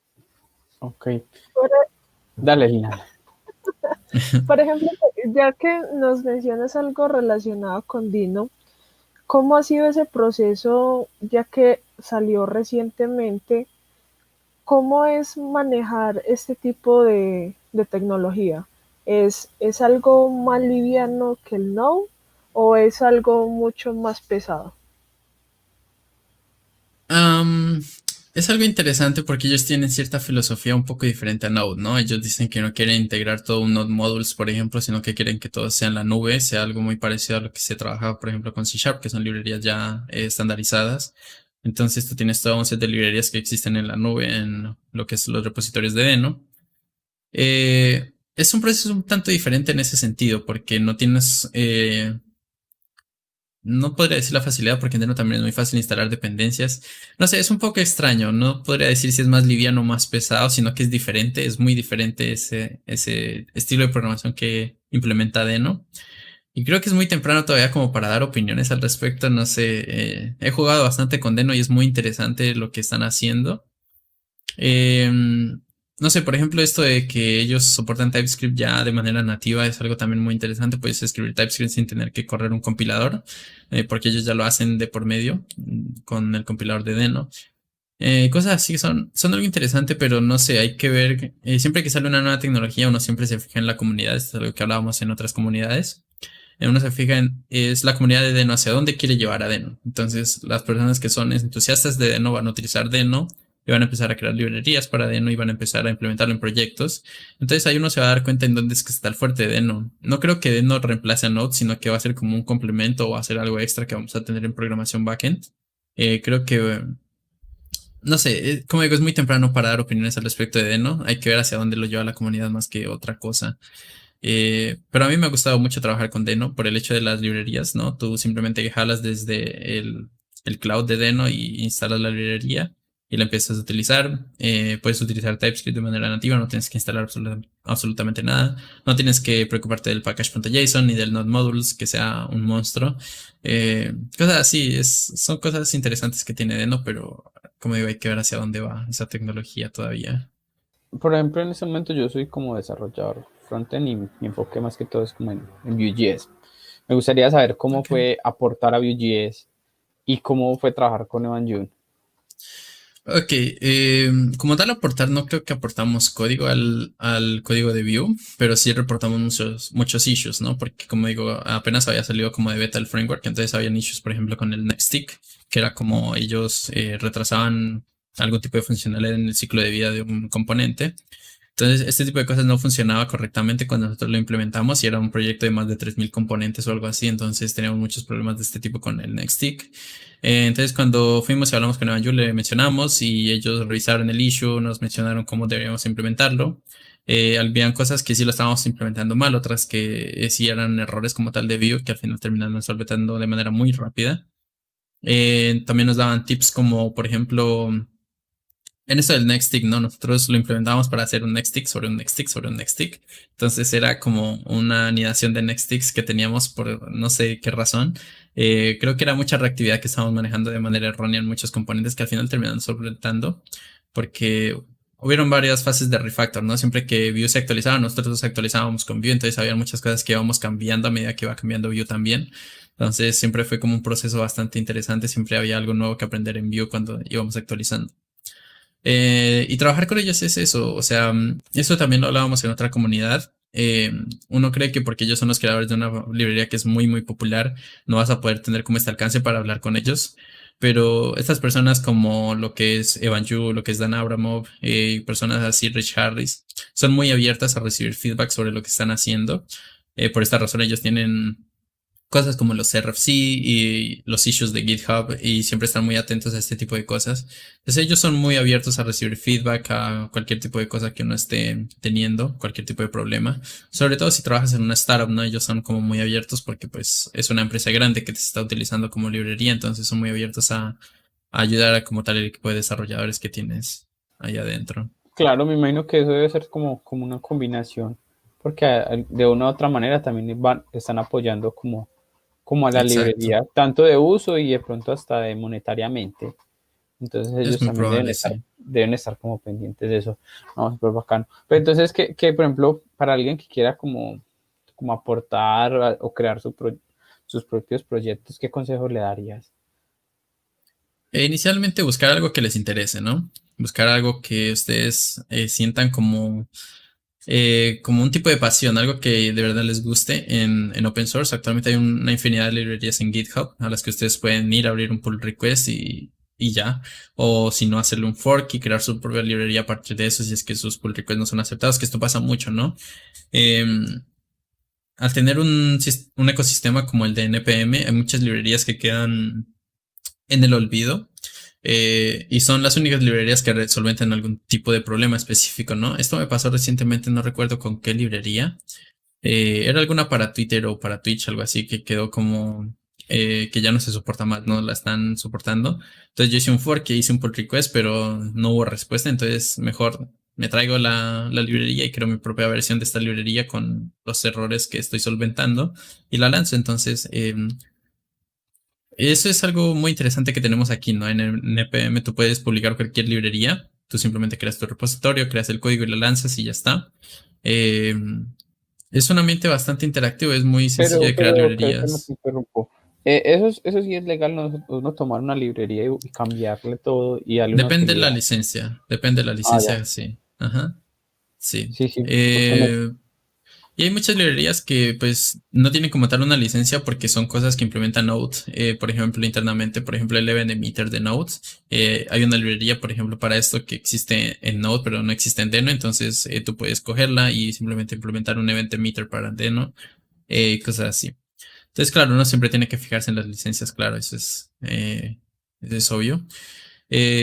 Ok. Dale, Lina. Por ejemplo, ya que nos mencionas algo relacionado con Dino, ¿cómo ha sido ese proceso ya que salió recientemente? ¿Cómo es manejar este tipo de tecnología? ¿Es algo más liviano que el Node o es algo mucho más pesado? Am, Es algo interesante porque ellos tienen cierta filosofía un poco diferente a Node, ¿no? Ellos dicen que no quieren integrar todo un Node Modules, por ejemplo, sino que quieren que todo sea en la nube, sea algo muy parecido a lo que se trabaja, por ejemplo, con C Sharp, que son librerías ya estandarizadas. Entonces tú tienes todo un set de librerías que existen en la nube, en lo que es los repositorios de Deno. Es un proceso un tanto diferente en ese sentido, porque no tienes no podría decir la facilidad porque en Deno también es muy fácil instalar dependencias. No sé, es un poco extraño. No podría decir si es más liviano o más pesado, sino que es diferente. Es muy diferente ese estilo de programación que implementa Deno. Y creo que es muy temprano todavía como para dar opiniones al respecto. No sé, he jugado bastante con Deno y es muy interesante lo que están haciendo. No sé, por ejemplo, esto de que ellos soportan TypeScript ya de manera nativa es algo también muy interesante. Puedes escribir TypeScript sin tener que correr un compilador, porque ellos ya lo hacen de por medio con el compilador de Deno. Cosas así son algo interesante, pero no sé, hay que ver. Siempre que sale una nueva tecnología, uno siempre se fija en la comunidad. Esto es algo que hablábamos en otras comunidades. Uno se fija en es la comunidad de Deno hacia dónde quiere llevar a Deno. Entonces, las personas que son entusiastas de Deno van a utilizar Deno y van a empezar a crear librerías para Deno y van a empezar a implementarlo en proyectos. Entonces, ahí uno se va a dar cuenta en dónde es que está el fuerte de Deno. No creo que Deno reemplace a Node, sino que va a ser como un complemento o va a ser algo extra que vamos a tener en programación backend. Creo que no sé, como digo, es muy temprano para dar opiniones al respecto de Deno. Hay que ver hacia dónde lo lleva la comunidad más que otra cosa. Pero a mí me ha gustado mucho trabajar con Deno por el hecho de las librerías, ¿no? Tú simplemente jalas desde el cloud de Deno y instalas la librería y la empiezas a utilizar. Puedes utilizar TypeScript de manera nativa, no tienes que instalar absolutamente nada. No tienes que preocuparte del package.json ni del node modules, que sea un monstruo. Cosas así, son cosas interesantes que tiene Deno, pero como digo, hay que ver hacia dónde va esa tecnología todavía. Por ejemplo, en este momento yo soy como desarrollador frontend y mi enfoque más que todo es como en Vue.js. Me gustaría saber cómo Okay. fue aportar a Vue.js y cómo fue trabajar con Evan June. Ok, como tal aportar, no creo que aportamos código al código de Vue, pero sí reportamos muchos issues, ¿no? Porque como digo, apenas había salido como de beta el framework, entonces habían issues, por ejemplo, con el Nextstick, que era como ellos retrasaban algún tipo de funcionalidad en el ciclo de vida de un componente. Entonces, este tipo de cosas no funcionaba correctamente cuando nosotros lo implementamos y era un proyecto de más de 3000 componentes o algo así. Entonces, teníamos muchos problemas de este tipo con el Nextstick. Entonces, cuando fuimos y hablamos con Evanju, le mencionamos y ellos revisaron el issue, nos mencionaron cómo deberíamos implementarlo. Habían cosas que sí lo estábamos implementando mal, otras que sí eran errores como tal de Vue, que al final terminaron solventando de manera muy rápida. También nos daban tips como, por ejemplo, en eso del Nextstick, ¿no? Nosotros lo implementábamos para hacer un Nextstick sobre un Nextstick sobre un Nextstick. Entonces era como una anidación de Nextsticks que teníamos por no sé qué razón. Creo que era mucha reactividad que estábamos manejando de manera errónea en muchos componentes que al final terminaron solventando porque hubieron varias fases de refactor, ¿no? Siempre que Vue se actualizaba, nosotros nos actualizábamos con Vue, entonces había muchas cosas que íbamos cambiando a medida que iba cambiando Vue también. Entonces siempre fue como un proceso bastante interesante, siempre había algo nuevo que aprender en Vue cuando íbamos actualizando. Y trabajar con ellos es eso, o sea, eso también lo hablábamos en otra comunidad. Uno cree que porque ellos son los creadores de una librería que es muy, muy popular, no vas a poder tener como este alcance para hablar con ellos. Pero estas personas como lo que es Evan Yu, lo que es Dan Abramov, personas así, Rich Harris, son muy abiertas a recibir feedback sobre lo que están haciendo. Por esta razón ellos tienen cosas como los RFC y los issues de GitHub y siempre están muy atentos a este tipo de cosas. Entonces ellos son muy abiertos a recibir feedback a cualquier tipo de cosa que uno esté teniendo, cualquier tipo de problema. Sobre todo si trabajas en una startup, ¿no? Ellos son como muy abiertos porque pues es una empresa grande que te está utilizando como librería, entonces son muy abiertos a ayudar a como tal el equipo de desarrolladores que tienes ahí adentro. Claro, me imagino que eso debe ser como una combinación, porque de una u otra manera también están apoyando como a la Exacto. librería, tanto de uso y de pronto hasta de monetariamente. Entonces Es ellos muy también probable, sí. deben estar como pendientes de eso. No, súper bacano. Pero entonces, que, por ejemplo, para alguien que quiera como aportar o crear sus propios proyectos, ¿qué consejos le darías? Inicialmente buscar algo que les interese, ¿no? Buscar algo que ustedes sientan como un tipo de pasión, algo que de verdad les guste en open source. Actualmente hay una infinidad de librerías en GitHub a las que ustedes pueden ir a abrir un pull request y y ya. O si no, hacerle un fork y crear su propia librería a partir de eso si es que sus pull requests no son aceptados, que esto pasa mucho, ¿no? Em, Al tener un ecosistema como el de NPM, hay muchas librerías que quedan en el olvido. Y son las únicas librerías que solventan algún tipo de problema específico, ¿no? Esto me pasó recientemente, no recuerdo con qué librería. Era alguna para Twitter o para Twitch, algo así, que quedó como que ya no se soporta más, no la están soportando. Entonces yo hice un fork que hice un pull request, pero no hubo respuesta, entonces mejor me traigo la librería y creo mi propia versión de esta librería con los errores que estoy solventando y la lanzo. Entonces, eso es algo muy interesante que tenemos aquí, ¿no? En el NPM tú puedes publicar cualquier librería, tú simplemente creas tu repositorio, creas el código y lo lanzas y ya está. Eh, es un ambiente bastante interactivo, es muy sencillo de crear Creo que no te librerías. interrumpo. Eso sí es legal, no tomar una librería y cambiarle todo y darle una utilidad. Depende de la Ah, ya. licencia, sí. Ajá, sí. Sí, sí, porque me, Y hay muchas librerías que pues no tienen como tal una licencia porque son cosas que implementa Node, por ejemplo, internamente, por ejemplo, el event emitter de Node. Hay una librería, por ejemplo, para esto que existe en Node, pero no existe en Deno, entonces tú puedes cogerla y simplemente implementar un event emitter para Deno, cosas así. Entonces, claro, uno siempre tiene que fijarse en las licencias, claro, eso es obvio.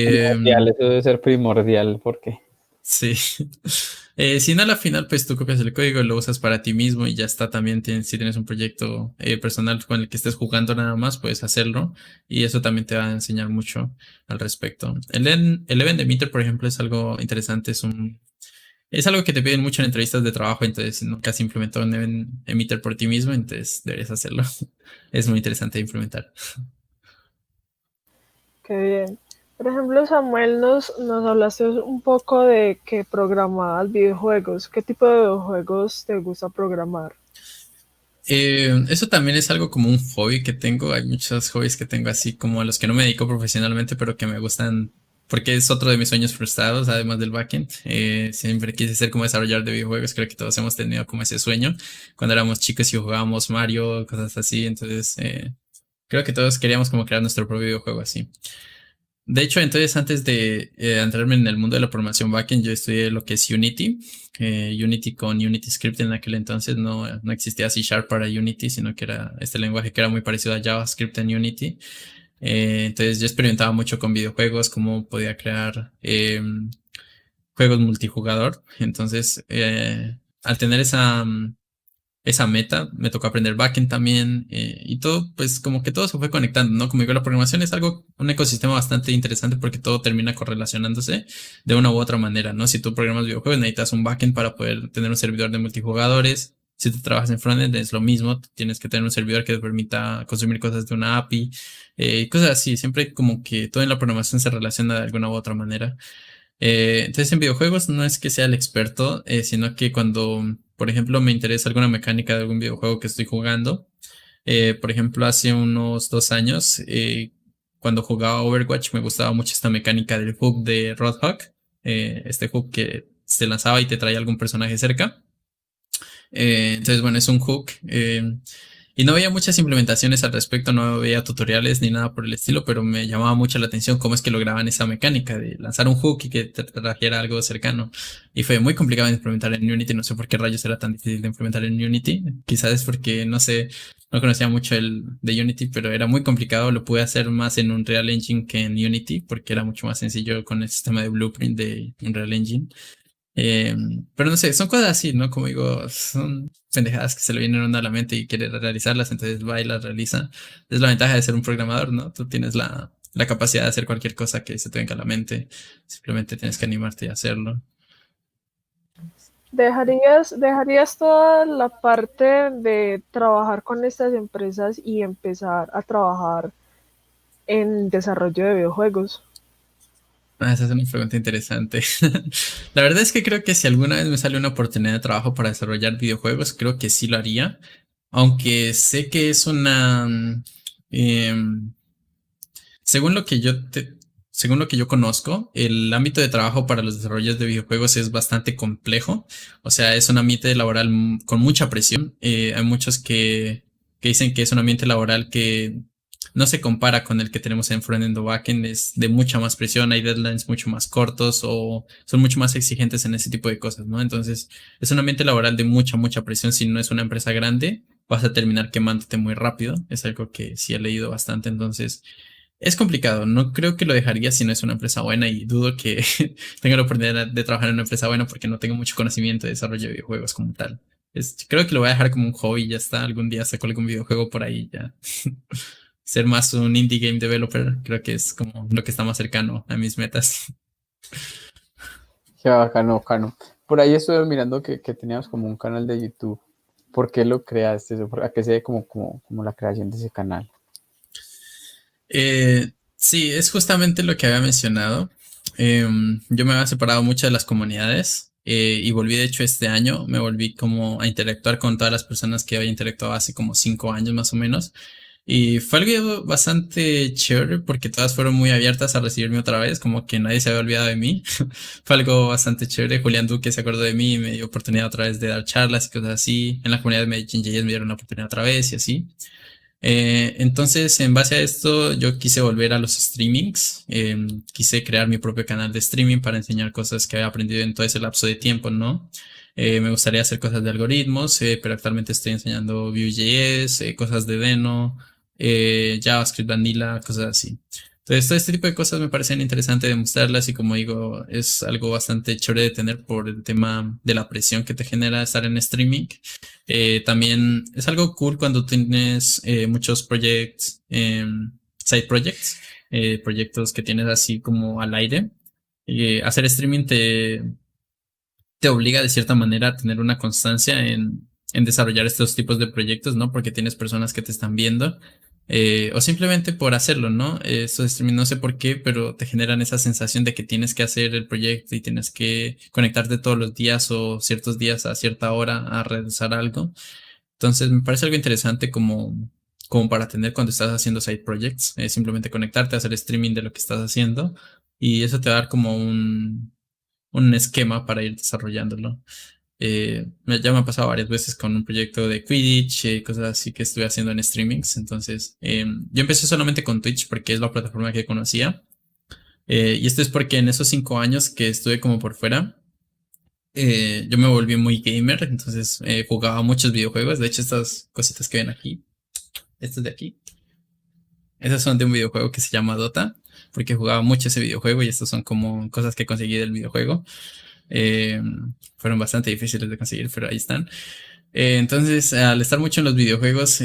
primordial, Eh, eso debe ser primordial, porque Sí. Si no, a la final, pues tú copias el código, lo usas para ti mismo y ya está. También si tienes un proyecto personal con el que estés jugando nada más, puedes hacerlo. Y eso también te va a enseñar mucho al respecto. El event emitter, por ejemplo, es algo interesante. Es algo que te piden mucho en entrevistas de trabajo. Entonces, nunca has implementado un event emitter por ti mismo, entonces deberías hacerlo. Es muy interesante de implementar. Qué bien. Por ejemplo, Samuel, nos hablaste un poco de que programabas videojuegos. ¿Qué tipo de videojuegos te gusta programar? Eso también es algo como un hobby que tengo. Hay muchos hobbies que tengo así como a los que no me dedico profesionalmente, pero que me gustan porque es otro de mis sueños frustrados, además del backend. Siempre quise ser como desarrollador de videojuegos. Creo que todos hemos tenido como ese sueño cuando éramos chicos y jugábamos Mario, cosas así. Entonces, creo que todos queríamos como crear nuestro propio videojuego así. De hecho, entonces antes de entrarme en el mundo de la programación backend, yo estudié lo que es Unity. Unity con Unity Script en aquel entonces no existía C Sharp para Unity, sino que era este lenguaje que era muy parecido a JavaScript en Unity. Entonces yo experimentaba mucho con videojuegos, cómo podía crear juegos multijugador. Entonces, al tener esa meta, me tocó aprender backend también y todo, pues como que todo se fue conectando, ¿no? Como digo, la programación es algo, un ecosistema bastante interesante porque todo termina correlacionándose de una u otra manera, ¿no? Si tú programas videojuegos necesitas un backend para poder tener un servidor de multijugadores. Si tú trabajas en frontend es lo mismo, tienes que tener un servidor que te permita consumir cosas de una API, cosas así, siempre como que todo en la programación se relaciona de alguna u otra manera. Entonces en videojuegos no es que sea el experto, sino que cuando, por ejemplo, me interesa alguna mecánica de algún videojuego que estoy jugando, por ejemplo, hace unos 2 años, cuando jugaba Overwatch, me gustaba mucho esta mecánica del hook de Roadhog, este hook que se lanzaba y te traía algún personaje cerca. Entonces, bueno, es un hook. Y no veía muchas implementaciones al respecto, no veía tutoriales ni nada por el estilo, pero me llamaba mucho la atención cómo es que lograban esa mecánica de lanzar un hook y que te trajera algo cercano. Y fue muy complicado de implementar en Unity, no sé por qué rayos era tan difícil de implementar en Unity. Quizás es porque, no sé, no conocía mucho el de Unity, pero era muy complicado. Lo pude hacer más en Unreal Engine que en Unity, porque era mucho más sencillo con el sistema de blueprint de Unreal Engine. Eh, pero no sé, son cosas así, ¿no? Como digo, son pendejadas que se le vienen a uno a la mente y quiere realizarlas, entonces va y las realiza. Es la ventaja de ser un programador, ¿no? Tú tienes la capacidad de hacer cualquier cosa que se te venga a la mente. Simplemente tienes que animarte a hacerlo. ¿Dejarías toda la parte de trabajar con estas empresas y empezar a trabajar en desarrollo de videojuegos? Esa es una pregunta interesante. La verdad es que creo que si alguna vez me sale una oportunidad de trabajo para desarrollar videojuegos, creo que sí lo haría. Aunque sé que es em, según lo que según lo que yo conozco, el ámbito de trabajo para los desarrollos de videojuegos es bastante complejo. O sea, es un ambiente laboral con mucha presión. Hay muchos que dicen que es un ambiente laboral que no se compara con el que tenemos en frontend o backend, es de mucha más presión, hay deadlines mucho más cortos o son mucho más exigentes en ese tipo de cosas, ¿no? Entonces, es un ambiente laboral de mucha presión. Si no es una empresa grande, vas a terminar quemándote muy rápido. Es algo que sí he leído bastante, entonces es complicado. No creo que lo dejaría si no es una empresa buena y dudo que tenga la oportunidad de trabajar en una empresa buena porque no tengo mucho conocimiento de desarrollo de videojuegos como tal. Creo que lo voy a dejar como un hobby y ya está. Algún día saco algún videojuego por ahí ya. Ser más un indie game developer, creo que es como lo que está más cercano a mis metas. Qué bacano, bacano. Por ahí estuve mirando que teníamos como un canal de YouTube. ¿Por qué lo creaste? ¿A qué se ve como la creación de ese canal? Sí, es justamente lo que había mencionado. Yo me había separado mucho de las comunidades y volví, de hecho, este año. Me volví como a interactuar con todas las personas que había interactuado hace como 5 años más o menos. Y fue algo bastante chévere porque todas fueron muy abiertas a recibirme otra vez, como que nadie se había olvidado de mí. Fue algo bastante chévere. Julián Duque se acordó de mí y me dio oportunidad otra vez de dar charlas y cosas así. En la comunidad de Medellín.js me dieron la oportunidad otra vez y así. Entonces, en base a esto, yo quise volver a los streamings. Quise crear mi propio canal de streaming para enseñar cosas que había aprendido en todo ese lapso de tiempo, ¿no? Me gustaría hacer cosas de algoritmos, pero actualmente estoy enseñando Vue.js, cosas de Deno, JavaScript Vanilla, cosas así. Entonces, todo este tipo de cosas me parecen interesantes de mostrarlas y, como digo, es algo bastante chévere de tener por el tema de la presión que te genera estar en streaming. También es algo cool cuando tienes muchos proyectos, side projects, proyectos que tienes así como al aire. Hacer streaming te obliga de cierta manera a tener una constancia en desarrollar estos tipos de proyectos, ¿no? Porque tienes personas que te están viendo. O simplemente por hacerlo, ¿no? Estos streaming no sé por qué, pero te generan esa sensación de que tienes que hacer el proyecto y tienes que conectarte todos los días o ciertos días a cierta hora a realizar algo. Entonces me parece algo interesante como para tener cuando estás haciendo side projects. Simplemente conectarte, hacer streaming de lo que estás haciendo y eso te va a dar como un esquema para ir desarrollándolo. Ya me ha pasado varias veces con un proyecto de Quidditch, cosas así que estuve haciendo en streamings. Entonces, yo empecé solamente con Twitch porque es la plataforma que conocía. Y esto es porque en esos 5 años que estuve como por fuera, yo me volví muy gamer. Entonces, jugaba muchos videojuegos. De hecho, estas cositas que ven aquí, estas de aquí, esas son de un videojuego que se llama Dota, porque jugaba mucho ese videojuego y estas son como cosas que conseguí del videojuego. Eh, Fueron bastante difíciles de conseguir, pero ahí están. Entonces, al estar mucho en los videojuegos,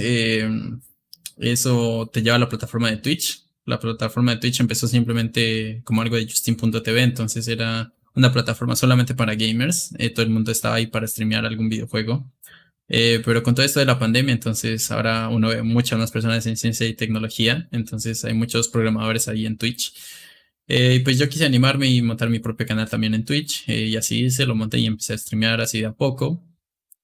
eso te lleva a la plataforma de Twitch. La plataforma de Twitch empezó simplemente como algo de Justin.tv, entonces era una plataforma solamente para gamers. Todo el mundo estaba ahí para streamear algún videojuego. Pero con todo esto de la pandemia, entonces ahora uno ve muchas más personas en ciencia y tecnología, entonces hay muchos programadores ahí en Twitch. Y pues yo quise animarme y montar mi propio canal también en Twitch, y así se lo monté y empecé a streamear así de a poco.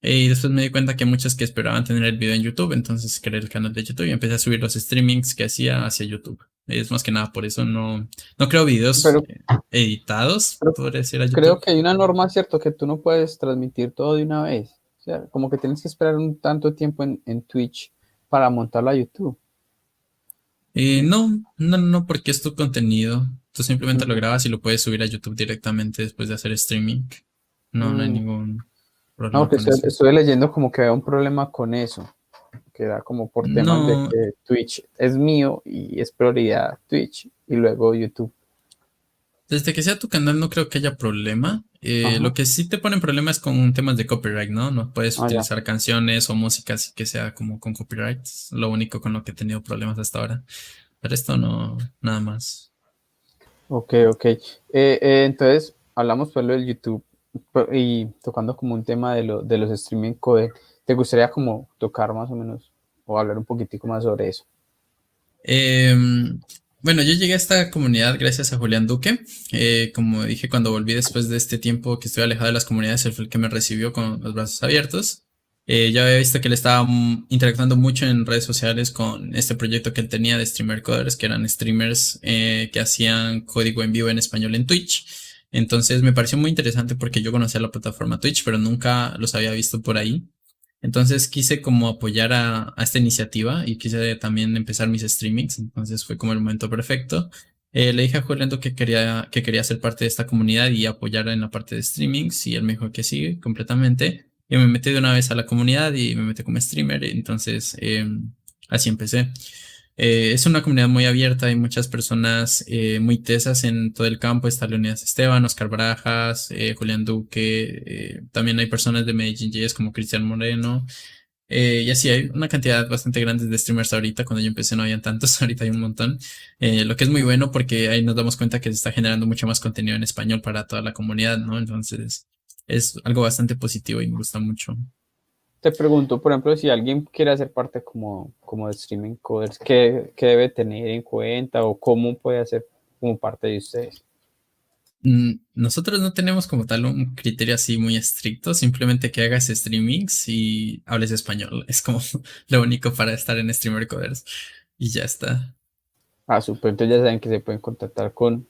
Y después me di cuenta que muchos que esperaban tener el video en YouTube, entonces creé el canal de YouTube y empecé a subir los streamings que hacía hacia YouTube. Es más que nada por eso no creo videos Pero, editados, pero podría decir, a creo YouTube. que hay una norma, ¿cierto? Que tú no puedes transmitir todo de una vez. O sea, como que tienes que esperar un tanto tiempo en Twitch para montarlo a YouTube. No, porque es tu contenido. Tú simplemente lo Mm, grabas y lo puedes subir a YouTube directamente después de hacer streaming. No hay mm. ningún No, problema que con eso. estuve leyendo como que había un problema con eso, que era como por temas de No, que Twitch es mío y es prioridad Twitch y luego YouTube. desde que sea tu canal no creo que haya problema. Ajá, Lo que sí te ponen problema es con temas de copyright, ¿no? No puedes ah, ya. utilizar canciones o música así que sea como con copyright. Es lo único con lo que he tenido problemas hasta ahora. Pero esto no, nada más. Ok, ok. Entonces, hablamos solo del YouTube y tocando como un tema de los streaming code. ¿Te gustaría como tocar más o menos o hablar un poquitico más sobre eso? Em, bueno, yo llegué a esta comunidad gracias a Julián Duque. Como dije, cuando volví después de este tiempo que estuve alejado de las comunidades, él fue el que me recibió con los brazos abiertos. Ya había visto que él estaba interactuando mucho en redes sociales con este proyecto que él tenía de streamer coders, que eran streamers que hacían código en vivo en español en Twitch. Entonces me pareció muy interesante porque yo conocía la plataforma Twitch, pero nunca los había visto por ahí. Entonces quise como apoyar a esta iniciativa y quise también empezar mis streamings. Entonces fue como el momento perfecto. Le dije a Julián que quería ser parte de esta comunidad y apoyar en la parte de streamings. Y él me dijo que sí, completamente. Y me metí de una vez a la comunidad y me metí como streamer. Entonces, así empecé. Es una comunidad muy abierta, hay muchas personas muy tesas en todo el campo. Está Leonidas Esteban, Oscar Barajas, Julián Duque, también hay personas de Medellín JS como Cristian Moreno, y así hay una cantidad bastante grande de streamers ahorita. Cuando yo empecé no habían tantos, ahorita hay un montón, lo que es muy bueno porque ahí nos damos cuenta que se está generando mucho más contenido en español para toda la comunidad, ¿no? Entonces es algo bastante positivo y me gusta mucho. Te pregunto, por ejemplo, si alguien quiere hacer parte como de Streaming Coders, ¿qué debe tener en cuenta o cómo puede hacer como parte de ustedes? Nosotros no tenemos como tal un criterio así muy estricto, simplemente que hagas streamings y hables español. Es como lo único para estar en Streamer Coders y ya está. Ah, súper, entonces ya saben que se pueden contactar con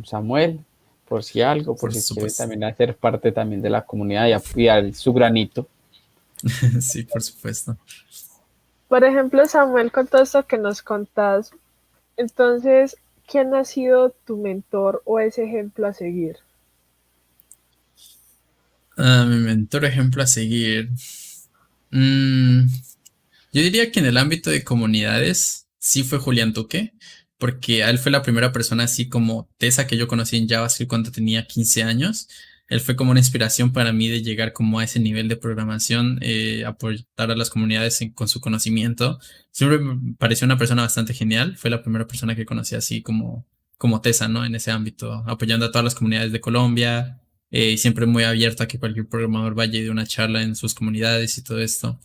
Samuel por si algo, por Por si quieren supuesto. también hacer parte también de la comunidad y apoyar su granito. Sí, por supuesto. Por ejemplo, Samuel, con todo esto que nos contás, entonces, ¿quién ha sido tu mentor o ese ejemplo a seguir? Mi mentor ejemplo a seguir. Mm, Yo diría que en el ámbito de comunidades sí fue Julián Duque, porque a él fue la primera persona así como Tessa que yo conocí en JavaScript cuando tenía 15 años. Él fue como una inspiración para mí de llegar como a ese nivel de programación, aportar a las comunidades con su conocimiento. Siempre me pareció una persona bastante genial. Fue la primera persona que conocí así como Tessa, ¿no? En ese ámbito, apoyando a todas las comunidades de Colombia, y siempre muy abierto a que cualquier programador vaya y dé una charla en sus comunidades y todo esto.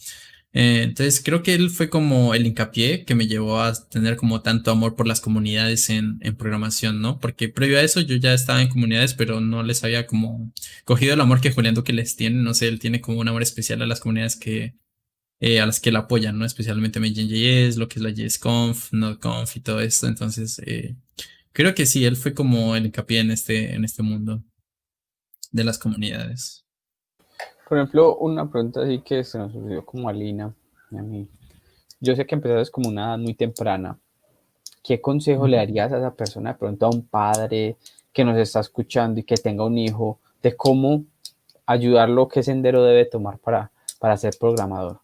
Entonces creo que él fue como el hincapié que me llevó a tener como tanto amor por las comunidades en programación, ¿no? Porque previo a eso yo ya estaba en comunidades, pero no les había como cogido el amor que Julián Duque les tiene. No sé, él tiene como un amor especial a las comunidades a las que la apoyan, ¿no? Especialmente Maven.js, lo que es la JSConf, NodeConf y todo esto. Entonces, creo que sí, él fue como el hincapié en este mundo de las comunidades. Por ejemplo, una pregunta así que se nos sucedió como a Lina y a mí. Yo sé que empezaste como una edad muy temprana. ¿Qué consejo le darías a esa persona, de pronto a un padre que nos está escuchando y que tenga un hijo, de cómo ayudarlo, qué sendero debe tomar para ser programador?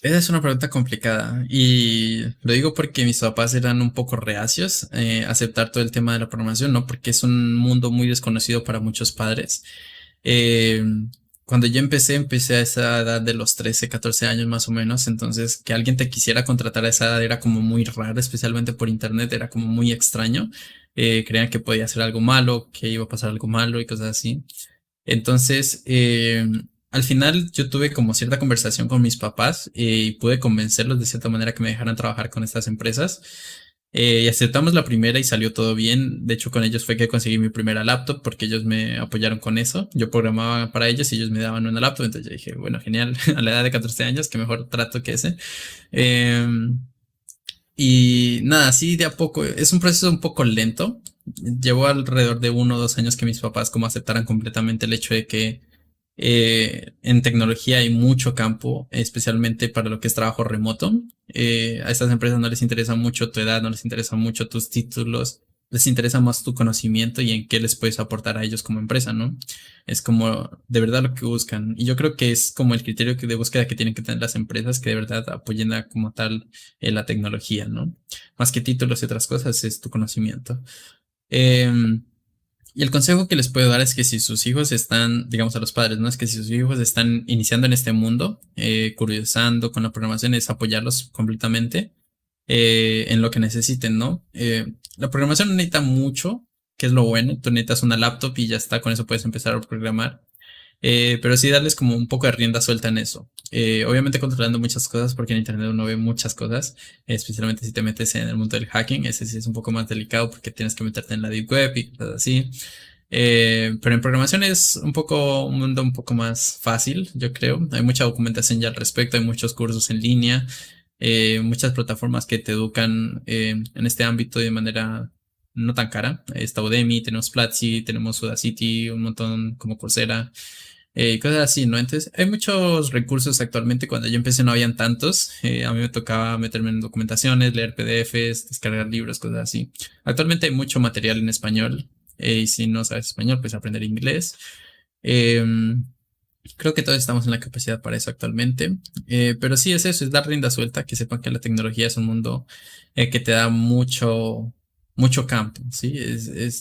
Esa es una pregunta complicada y lo digo porque mis papás eran un poco reacios a aceptar todo el tema de la programación, ¿no? Porque es un mundo muy desconocido para muchos padres. Eh, Cuando yo empecé a esa edad de los 13, 14 años más o menos. Entonces que alguien te quisiera contratar a esa edad era como muy raro, especialmente por internet, era como muy extraño. Creían que podía hacer algo malo, que iba a pasar algo malo y cosas así. Entonces, al final yo tuve como cierta conversación con mis papás, y pude convencerlos de cierta manera que me dejaran trabajar con estas empresas. Y aceptamos la primera y salió todo bien. De hecho, con ellos fue que conseguí mi primera laptop porque ellos me apoyaron con eso. Yo programaba para ellos y ellos me daban una laptop. Entonces yo dije, bueno, genial, a la edad de 14 años, qué mejor trato que ese. Y nada, así de a poco, es un proceso un poco lento. Llevó alrededor de 1 o 2 años que mis papás como aceptaran completamente el hecho de que en tecnología hay mucho campo, especialmente para lo que es trabajo remoto. A estas empresas no les interesa mucho tu edad, no les interesa mucho tus títulos, les interesa más tu conocimiento y en qué les puedes aportar a ellos como empresa, ¿no? Es como de verdad lo que buscan. Y yo creo que es como el criterio de búsqueda que tienen que tener las empresas, que de verdad apoyen a como tal la tecnología, ¿no? Más que títulos y otras cosas, es tu conocimiento. Em, y el consejo que les puedo dar es que si sus hijos están, digamos a los padres, ¿no? Es que si sus hijos están iniciando en este mundo, curiosando con la programación, es apoyarlos completamente en lo que necesiten, ¿no? La programación no necesita mucho, que es lo bueno. Tú necesitas una laptop y ya está, con eso puedes empezar a programar. Pero sí darles como un poco de rienda suelta en eso. Obviamente controlando muchas cosas porque en internet uno ve muchas cosas, especialmente si te metes en el mundo del hacking. Ese sí es un poco más delicado porque tienes que meterte en la deep web y cosas así. Pero en programación es un mundo un poco más fácil, yo creo. Hay mucha documentación ya al respecto, hay muchos cursos en línea, muchas plataformas que te educan en este ámbito de manera no tan cara. Está Udemy, tenemos Platzi, tenemos Udacity, un montón como Coursera. cosas así, ¿no? Entonces, hay muchos recursos actualmente. Cuando yo empecé no habían tantos. A mí me tocaba meterme en documentaciones, leer PDFs, descargar libros, cosas así. Actualmente hay mucho material en español. Y si no sabes español, pues aprender inglés. Em, Creo que todos estamos en la capacidad para eso actualmente. Pero sí es eso, es dar rienda suelta, que sepan que la tecnología es un mundo que te da mucho campo, ¿sí?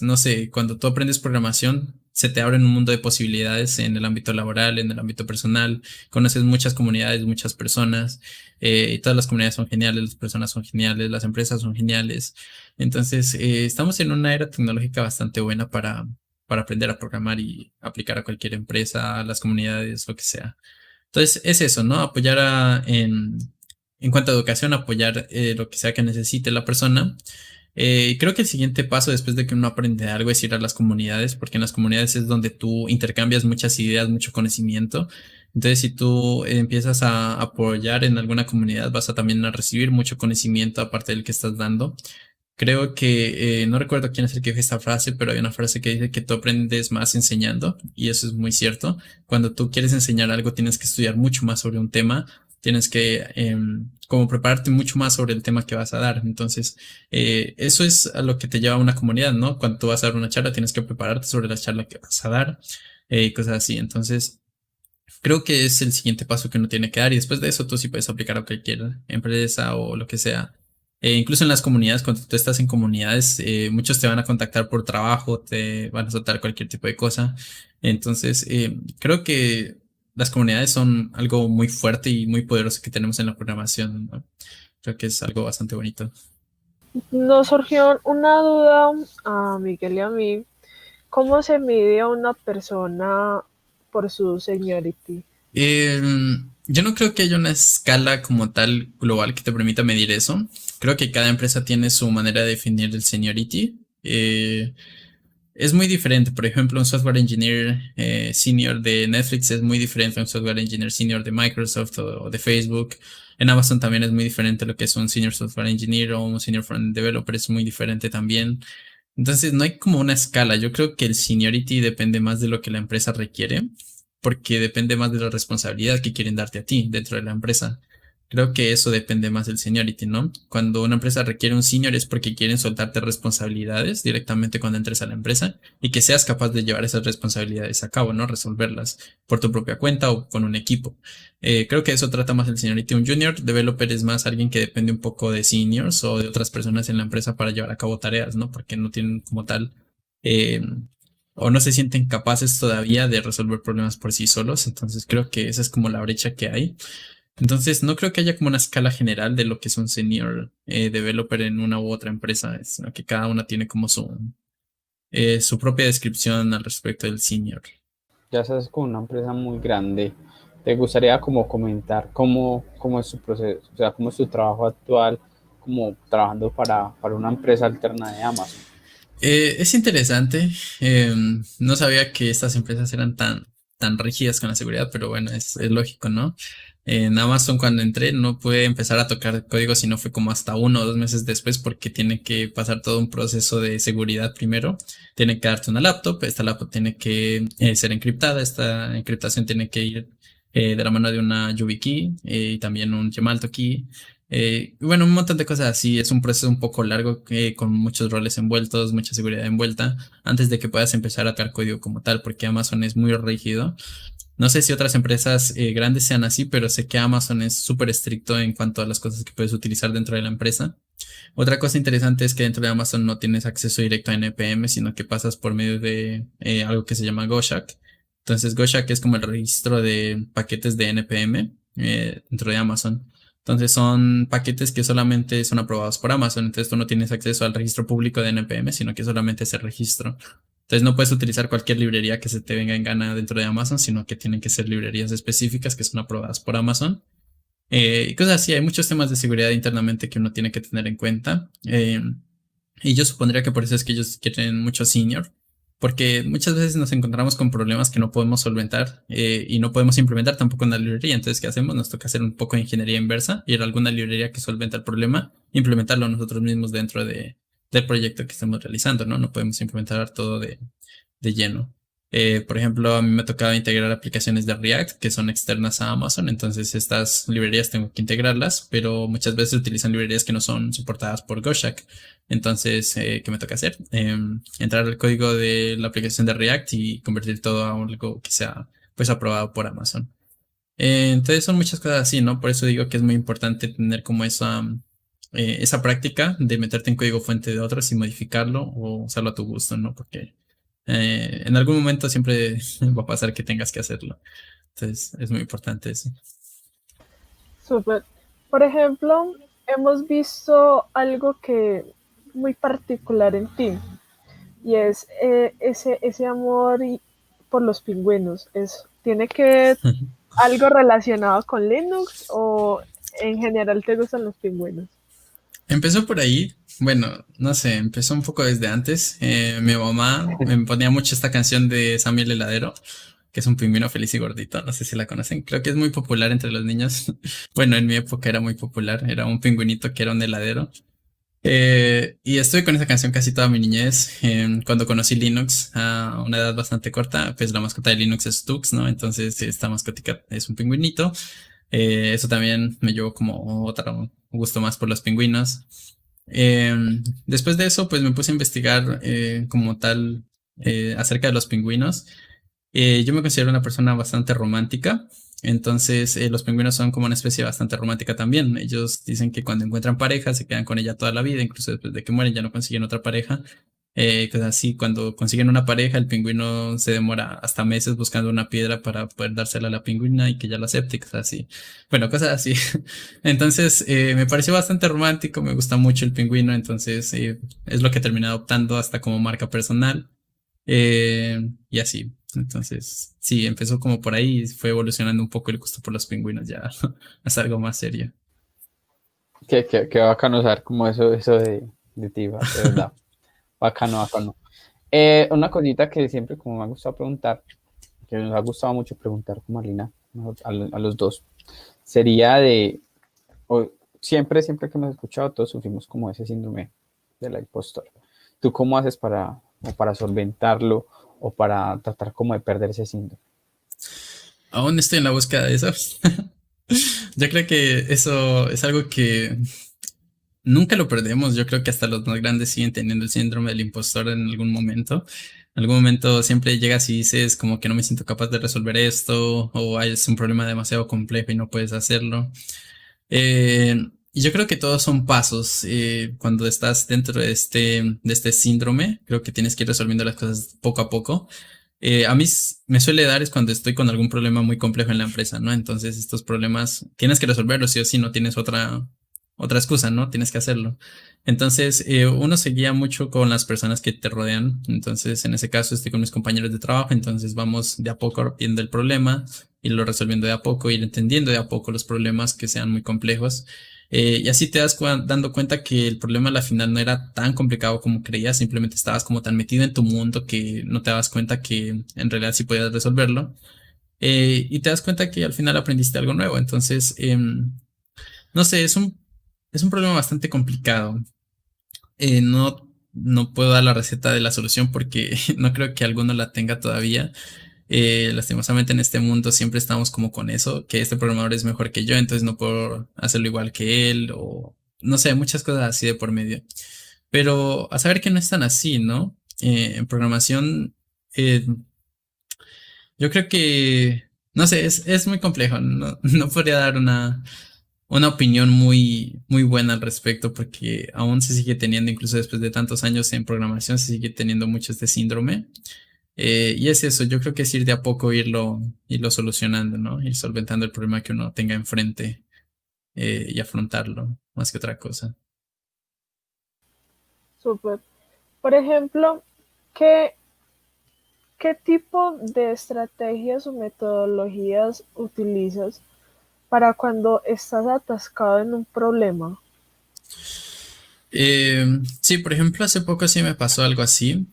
No sé, cuando tú aprendes programación, se te abre un mundo de posibilidades en el ámbito laboral, en el ámbito personal, conoces muchas comunidades, muchas personas, y todas las comunidades son geniales, las personas son geniales, las empresas son geniales. Entonces, estamos en una era tecnológica bastante buena para aprender a programar y aplicar a cualquier empresa, a las comunidades, lo que sea. Entonces, es eso, ¿no? En cuanto a educación, apoyar lo que sea que necesite la persona. Creo que el siguiente paso después de que uno aprende algo es ir a las comunidades, porque en las comunidades es donde tú intercambias muchas ideas, mucho conocimiento. Entonces, si tú empiezas a apoyar en alguna comunidad, vas a también a recibir mucho conocimiento aparte del que estás dando. Creo que no recuerdo quién es el que dijo esta frase, pero hay una frase que dice que tú aprendes más enseñando, y eso es muy cierto. Cuando tú quieres enseñar algo, tienes que estudiar mucho más sobre un tema, tienes que como prepararte mucho más sobre el tema que vas a dar. Entonces, eso es a lo que te lleva a una comunidad, ¿no? Cuando tú vas a dar una charla, tienes que prepararte sobre la charla que vas a dar y cosas así. Entonces, creo que es el siguiente paso que uno tiene que dar, y después de eso tú sí puedes aplicar a cualquier empresa o lo que sea. Incluso en las comunidades, cuando tú estás en comunidades, muchos te van a contactar por trabajo, te van a soltar cualquier tipo de cosa. Entonces, creo que las comunidades son algo muy fuerte y muy poderoso que tenemos en la programación, ¿no? Creo que es algo bastante bonito. Nos surgió una duda a Miguel y a mí. ¿Cómo se mide a una persona por su seniority? Eh, yo no creo que haya una escala como tal global que te permita medir eso. Creo que cada empresa tiene su manera de definir el seniority. Es muy diferente. Por ejemplo, un software engineer senior de Netflix es muy diferente a un software engineer senior de Microsoft o de Facebook. En Amazon también es muy diferente lo que es un senior software engineer o un senior front developer, es muy diferente también. Entonces, no hay como una escala. Yo creo que el seniority depende más de lo que la empresa requiere, porque depende más de la responsabilidad que quieren darte a ti dentro de la empresa. Creo que eso depende más del seniority, ¿no? Cuando una empresa requiere un senior es porque quieren soltarte responsabilidades directamente cuando entres a la empresa y que seas capaz de llevar esas responsabilidades a cabo, ¿no? Resolverlas por tu propia cuenta o con un equipo. Creo que eso trata más el seniority. Un junior developer es más alguien que depende un poco de seniors o de otras personas en la empresa para llevar a cabo tareas, ¿no? Porque no tienen como tal eh, o no se sienten capaces todavía de resolver problemas por sí solos. Entonces creo que esa es como la brecha que hay. Entonces no creo que haya como una escala general de lo que es un senior developer en una u otra empresa, sino que cada una tiene como su propia descripción al respecto del senior. Ya sabes, con una empresa muy grande, ¿te gustaría como comentar cómo es su proceso, o sea, cómo es su trabajo actual, como trabajando para una empresa alterna de Amazon? Es interesante. No sabía que estas empresas eran tan rígidas con la seguridad, pero bueno, es lógico, ¿no? En Amazon cuando entré no pude empezar a tocar código, sino fue como hasta 1 o 2 meses después, porque tiene que pasar todo un proceso de seguridad primero. Tiene que darte una laptop, esta laptop tiene que ser encriptada, esta encriptación tiene que ir de la mano de una YubiKey y también un Gemalto Key. Bueno, un montón de cosas así. Es un proceso un poco largo con muchos roles envueltos, mucha seguridad envuelta, antes de que puedas empezar a atar código como tal, porque Amazon es muy rígido. No sé si otras empresas grandes sean así, pero sé que Amazon es súper estricto en cuanto a las cosas que puedes utilizar dentro de la empresa. Otra cosa interesante es que dentro de Amazon no tienes acceso directo a NPM, sino que pasas por medio de algo que se llama Goshak. Entonces, Goshak es como el registro de paquetes de NPM dentro de Amazon. Entonces, son paquetes que solamente son aprobados por Amazon. Entonces, tú no tienes acceso al registro público de NPM, sino que solamente ese registro. Entonces, no puedes utilizar cualquier librería que se te venga en gana dentro de Amazon, sino que tienen que ser librerías específicas que son aprobadas por Amazon. Y cosas así, hay muchos temas de seguridad internamente que uno tiene que tener en cuenta. Y yo supondría que por eso es que ellos quieren mucho senior, porque muchas veces nos encontramos con problemas que no podemos solventar y no podemos implementar tampoco en la librería. Entonces, ¿qué hacemos? Nos toca hacer un poco de ingeniería inversa, ir a alguna librería que solventa el problema, implementarlo nosotros mismos dentro del proyecto que estamos realizando, ¿no? No podemos implementar todo de lleno. Por ejemplo, a mí me ha tocado integrar aplicaciones de React que son externas a Amazon, entonces estas librerías tengo que integrarlas, pero muchas veces utilizan librerías que no son soportadas por Goshak. Entonces, ¿qué me toca hacer? Entrar al código de la aplicación de React y convertir todo a algo que sea pues aprobado por Amazon. Entonces son muchas cosas así, ¿no? Por eso digo que es muy importante tener como esa práctica de meterte en código fuente de otros y modificarlo o usarlo a tu gusto, ¿no? Porque en algún momento siempre va a pasar que tengas que hacerlo. Entonces es muy importante eso. Súper. Por ejemplo, hemos visto algo que muy particular en ti y es ese amor por los pingüinos. ¿Tiene que ver algo relacionado con Linux o en general te gustan los pingüinos? Empezó por ahí, bueno, no sé, empezó un poco desde antes. Mi mamá me ponía mucho esta canción de Sammy el heladero, que es un pingüino feliz y gordito, no sé si la conocen, creo que es muy popular entre los niños. Bueno, en mi época era muy popular, era un pingüinito que era un heladero. Y estuve con esa canción casi toda mi niñez. Cuando conocí Linux a una edad bastante corta, pues la mascota de Linux es Tux, ¿no? Entonces esta mascotica es un pingüinito. Eso también me llevó como otro gusto más por los pingüinos. Eh, Después de eso, pues me puse a investigar como tal acerca de los pingüinos. Yo me considero una persona bastante romántica, entonces los pingüinos son como una especie bastante romántica también. Ellos dicen que cuando encuentran pareja se quedan con ella toda la vida, incluso después de que mueren ya no consiguen otra pareja. Cosas así, cuando consiguen una pareja, el pingüino se demora hasta meses buscando una piedra para poder dársela a la pingüina y que ella lo acepte, y cosas así. Bueno, cosas así. Entonces, me pareció bastante romántico, me gusta mucho el pingüino, entonces es lo que terminé adoptando hasta como marca personal. Y así. Entonces, sí, empezó como por ahí y fue evolucionando un poco el gusto por los pingüinos ya hasta algo más serio. Qué bacano saber como eso de ti, de verdad. Bacano, bacano. Una cosita que siempre como me ha gustado preguntar, que nos ha gustado mucho preguntar como a Lina, a los dos, sería siempre que hemos escuchado, todos sufrimos como ese síndrome de la impostor. ¿Tú cómo haces para solventarlo o para tratar como de perder ese síndrome? Aún estoy en la búsqueda de eso. Yo creo que eso es algo que nunca lo perdemos. Yo creo que hasta los más grandes siguen teniendo el síndrome del impostor en algún momento. En algún momento siempre llegas y dices como que no me siento capaz de resolver esto o es un problema demasiado complejo y no puedes hacerlo. Y yo creo que todos son pasos. Cuando estás dentro de este síndrome, creo que tienes que ir resolviendo las cosas poco a poco. A mí me suele dar es cuando estoy con algún problema muy complejo en la empresa, ¿no? Entonces estos problemas tienes que resolverlos sí o sí, no tienes otra excusa, ¿no? Tienes que hacerlo. Entonces uno se guía mucho con las personas que te rodean. Entonces en ese caso estoy con mis compañeros de trabajo, entonces vamos de a poco viendo el problema, irlo resolviendo de a poco, ir entendiendo de a poco los problemas que sean muy complejos. Y así te das dando cuenta que el problema a la final no era tan complicado como creías, simplemente estabas como tan metido en tu mundo que no te das cuenta que en realidad sí podías resolverlo. Y te das cuenta que al final aprendiste algo nuevo. Entonces, no sé, es un problema bastante complicado. No puedo dar la receta de la solución porque no creo que alguno la tenga todavía. Lastimosamente en este mundo siempre estamos como con eso, que este programador es mejor que yo, entonces no puedo hacerlo igual que él, o no sé, muchas cosas así de por medio. Pero a saber que no es tan así, ¿no? En programación, yo creo que, no sé, es muy complejo, no, no podría dar una opinión muy, muy buena al respecto, porque aún se sigue teniendo, incluso después de tantos años en programación, se sigue teniendo mucho este síndrome. Y es eso, yo creo que es ir de a poco irlo solucionando, ¿no? Ir solventando el problema que uno tenga enfrente y afrontarlo, más que otra cosa. Súper. Por ejemplo, ¿qué, ¿qué tipo de estrategias o metodologías utilizas para cuando estás atascado en un problema? Sí, por ejemplo, hace poco sí me pasó algo así.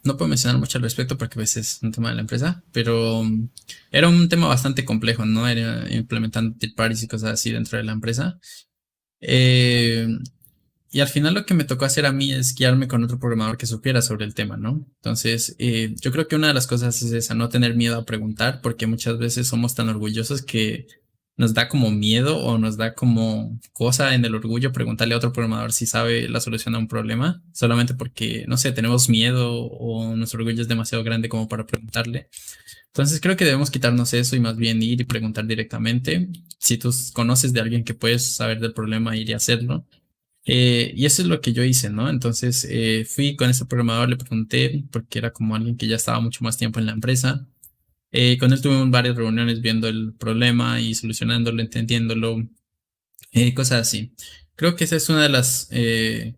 No puedo mencionar mucho al respecto porque a veces es un tema de la empresa, pero era un tema bastante complejo, ¿no? Era implementando third parties y cosas así dentro de la empresa. Eh, y al final lo que me tocó hacer a mí es guiarme con otro programador que supiera sobre el tema, ¿no? Entonces, yo creo que una de las cosas es esa, no tener miedo a preguntar, porque muchas veces somos tan orgullosos que nos da como miedo o nos da como cosa en el orgullo preguntarle a otro programador si sabe la solución a un problema, solamente porque, no sé, tenemos miedo o nuestro orgullo es demasiado grande como para preguntarle. Entonces creo que debemos quitarnos eso y más bien ir y preguntar directamente. Si tú conoces de alguien que puedes saber del problema, ir y hacerlo. Y eso es lo que yo hice, ¿no? Entonces fui con ese programador, le pregunté, porque era como alguien que ya estaba mucho más tiempo en la empresa. Con él tuvimos varias reuniones viendo el problema y solucionándolo, entendiéndolo, cosas así. Creo que esa es una de las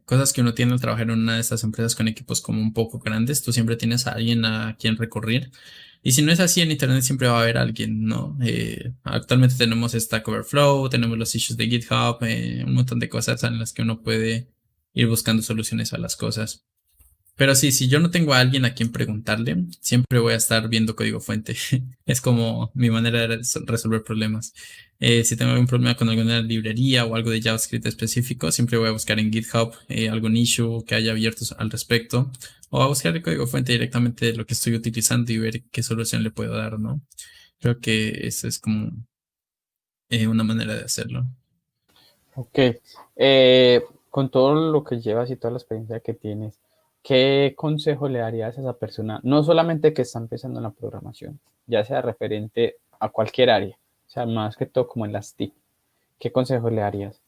cosas que uno tiene al trabajar en una de estas empresas con equipos como un poco grandes. Tú siempre tienes a alguien a quien recurrir. Y si no es así, en Internet siempre va a haber alguien, ¿no? Actualmente tenemos Stack Overflow, tenemos los issues de GitHub, un montón de cosas en las que uno puede ir buscando soluciones a las cosas. Pero sí, si yo no tengo a alguien a quien preguntarle, siempre voy a estar viendo código fuente. Es como mi manera de resolver problemas. Si tengo algún problema con alguna librería o algo de JavaScript específico, siempre voy a buscar en GitHub algún issue que haya abierto al respecto. O a buscar el código fuente directamente de lo que estoy utilizando y ver qué solución le puedo dar, ¿no? Creo que eso es como una manera de hacerlo. Ok. Con todo lo que llevas y toda la experiencia que tienes, ¿qué consejo le darías a esa persona? No solamente que está empezando en la programación, ya sea referente a cualquier área, o sea, más que todo como en las TIC. ¿Qué consejo le darías?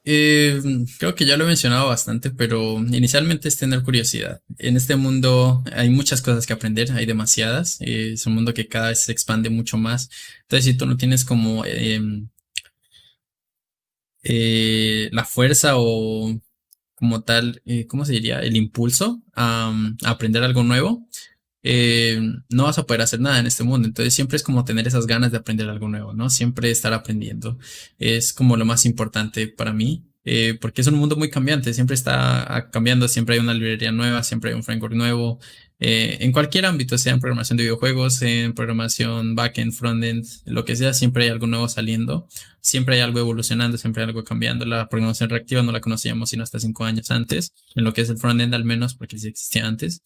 Eh, Creo que ya lo he mencionado bastante, pero inicialmente es tener curiosidad. En este mundo hay muchas cosas que aprender, hay demasiadas. Es un mundo que cada vez se expande mucho más. Entonces, si tú no tienes como la fuerza o como tal, ¿cómo se diría? El impulso a aprender algo nuevo, eh, no vas a poder hacer nada en este mundo. Entonces siempre es como tener esas ganas de aprender algo nuevo, ¿no? Siempre estar aprendiendo. Es como lo más importante para mí, porque es un mundo muy cambiante, siempre está cambiando, siempre hay una librería nueva, siempre hay un framework nuevo. En cualquier ámbito, sea en programación de videojuegos, en programación backend, frontend, lo que sea, siempre hay algo nuevo saliendo, siempre hay algo evolucionando, siempre hay algo cambiando. La programación reactiva no la conocíamos sino hasta 5 años antes, en lo que es el frontend al menos, porque sí existía antes.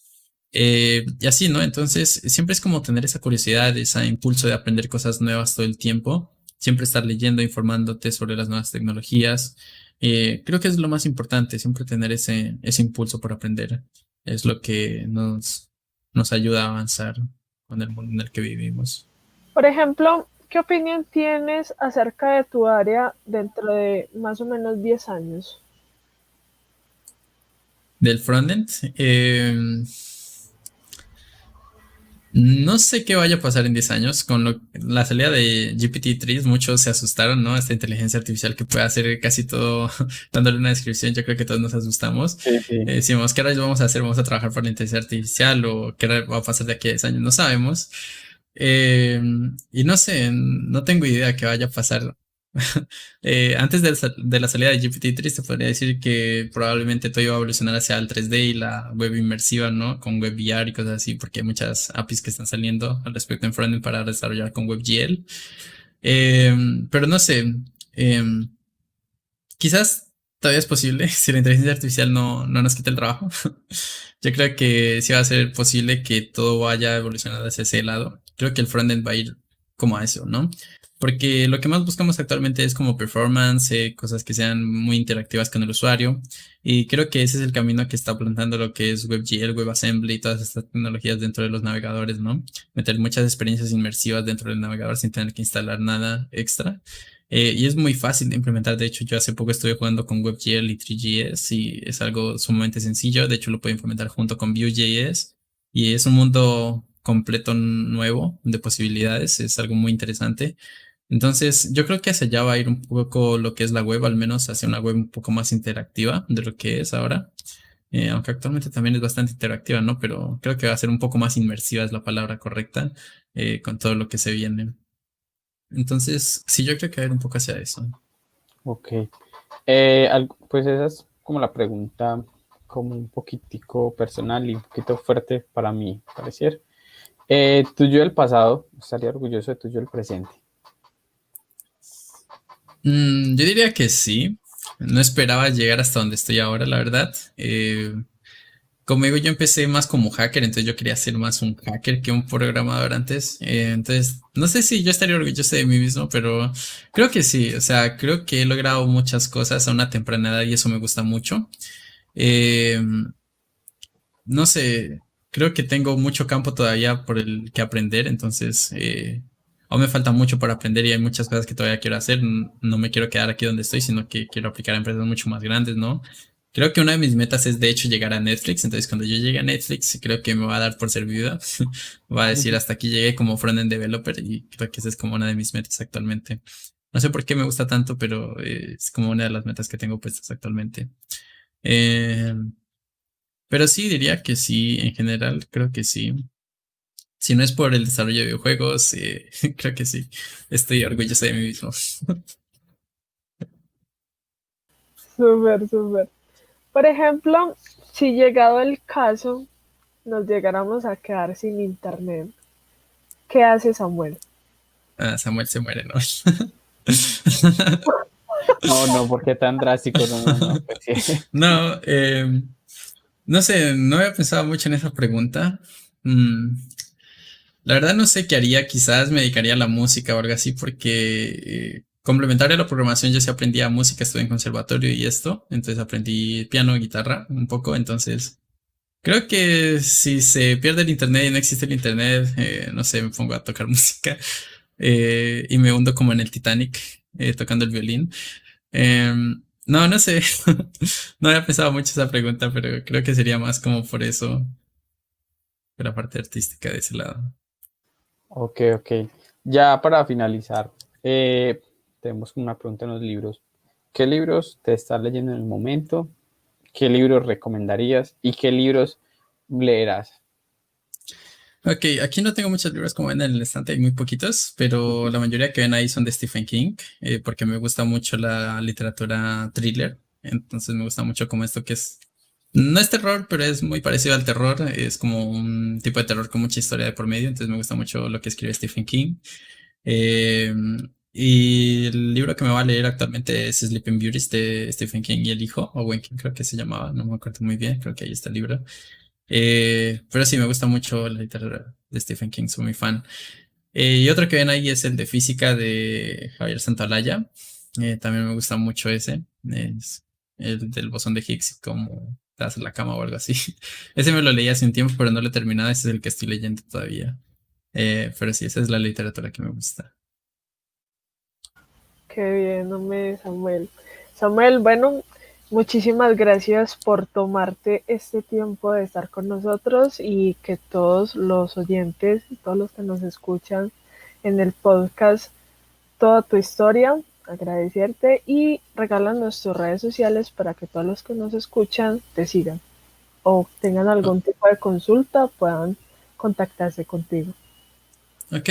Y así, ¿no? Entonces, siempre es como tener esa curiosidad, ese impulso de aprender cosas nuevas todo el tiempo, siempre estar leyendo, informándote sobre las nuevas tecnologías. Creo que es lo más importante, siempre tener ese impulso por aprender. Es lo que nos ayuda a avanzar con el mundo en el que vivimos. Por ejemplo, ¿qué opinión tienes acerca de tu área dentro de más o menos 10 años? Del frontend, no sé qué vaya a pasar en 10 años. Con la salida de GPT-3, muchos se asustaron, ¿no? Esta inteligencia artificial que puede hacer casi todo dándole una descripción. Yo creo que todos nos asustamos. Sí, sí. Decimos, ¿qué rayos vamos a hacer? ¿Vamos a trabajar para la inteligencia artificial? ¿O qué va a pasar de aquí a 10 años? No sabemos. Eh, y no sé, no tengo idea qué vaya a pasar. Antes de la salida de GPT-3 te podría decir que probablemente todo iba a evolucionar hacia el 3D y la web inmersiva, ¿no? Con WebVR y cosas así, porque hay muchas APIs que están saliendo al respecto en frontend para desarrollar con WebGL. Eh, pero no sé, eh, quizás todavía es posible si la inteligencia artificial no nos quita el trabajo. Yo creo que sí va a ser posible que todo vaya evolucionando hacia ese lado. Creo que el frontend va a ir como a eso, ¿no? Porque lo que más buscamos actualmente es como performance, cosas que sean muy interactivas con el usuario. Y creo que ese es el camino que está plantando lo que es WebGL, WebAssembly y todas estas tecnologías dentro de los navegadores, ¿no? Meter muchas experiencias inmersivas dentro del navegador sin tener que instalar nada extra. Y es muy fácil de implementar. De hecho, yo hace poco estuve jugando con WebGL y 3GS y es algo sumamente sencillo. De hecho, lo puedo implementar junto con Vue.js y es un mundo completo nuevo de posibilidades. Es algo muy interesante. Entonces, yo creo que hacia allá va a ir un poco lo que es la web, al menos hacia una web un poco más interactiva de lo que es ahora. Aunque actualmente también es bastante interactiva, ¿no? Pero creo que va a ser un poco más inmersiva, es la palabra correcta, con todo lo que se viene. Entonces, sí, yo creo que va a ir un poco hacia eso. Ok. Pues esa es como la pregunta como un poquitico personal y un poquito fuerte para mí, pareciera. Tu yo del pasado, estaría orgulloso de tu yo del presente. Yo diría que sí. No esperaba llegar hasta donde estoy ahora, la verdad. Como digo, yo empecé más como hacker, entonces yo quería ser más un hacker que un programador antes. Entonces, no sé si yo estaría orgulloso de mí mismo, pero creo que sí. O sea, creo que he logrado muchas cosas a una temprana edad y eso me gusta mucho. Eh, no sé, creo que tengo mucho campo todavía por el que aprender, entonces aún me falta mucho por aprender y hay muchas cosas que todavía quiero hacer. No me quiero quedar aquí donde estoy, sino que quiero aplicar a empresas mucho más grandes, ¿no? Creo que una de mis metas es de hecho llegar a Netflix, entonces cuando yo llegue a Netflix creo que me va a dar por servida, va a decir hasta aquí llegué como frontend developer y creo que esa es como una de mis metas actualmente. No sé por qué me gusta tanto, pero es como una de las metas que tengo puestas actualmente. Eh, pero sí, diría que sí, en general, creo que sí. Si no es por el desarrollo de videojuegos, creo que sí. Estoy orgulloso de mí mismo. Súper, súper. Por ejemplo, si llegado el caso nos llegáramos a quedar sin internet, ¿qué hace Samuel? Ah, Samuel se muere, ¿no? No, no, ¿por qué tan drástico? No, no, no, pues sí. No, no sé, no había pensado mucho en esa pregunta. Mm, la verdad no sé qué haría, quizás me dedicaría a la música o algo así, porque complementario a la programación yo sí aprendía música, estuve en conservatorio y esto, entonces aprendí piano, guitarra un poco, entonces creo que si se pierde el internet y no existe el internet, no sé, me pongo a tocar música y me hundo como en el Titanic tocando el violín. No, no sé, no había pensado mucho esa pregunta, pero creo que sería más como por eso, por la parte artística de ese lado. Ok, ok. Ya para finalizar, tenemos una pregunta en los libros. ¿Qué libros te estás leyendo en el momento? ¿Qué libros recomendarías? ¿Y qué libros leerás? Ok, aquí no tengo muchos libros como ven en el estante, hay muy poquitos, pero la mayoría que ven ahí son de Stephen King, porque me gusta mucho la literatura thriller, entonces me gusta mucho como esto que es, no es terror, pero es muy parecido al terror, es como un tipo de terror con mucha historia de por medio, entonces me gusta mucho lo que escribe Stephen King. Eh, y el libro que me va a leer actualmente es Sleeping Beauties de Stephen King y el hijo, Owen King creo que se llamaba, no me acuerdo muy bien, creo que ahí está el libro. Pero sí, me gusta mucho la literatura de Stephen King, soy muy fan. Y otro que ven ahí es el de física de Javier Santolaya. También me gusta mucho ese. Es el del bosón de Higgs, como te hace la cama o algo así. Ese me lo leí hace un tiempo, pero no lo he terminado. Ese es el que estoy leyendo todavía. Pero sí, esa es la literatura que me gusta. Qué bien, hombre, Samuel. Samuel, bueno, muchísimas gracias por tomarte este tiempo de estar con nosotros y que todos los oyentes y todos los que nos escuchan en el podcast, toda tu historia, agradecerte y regálanos tus redes sociales para que todos los que nos escuchan te sigan o tengan algún tipo de consulta, puedan contactarse contigo. Ok,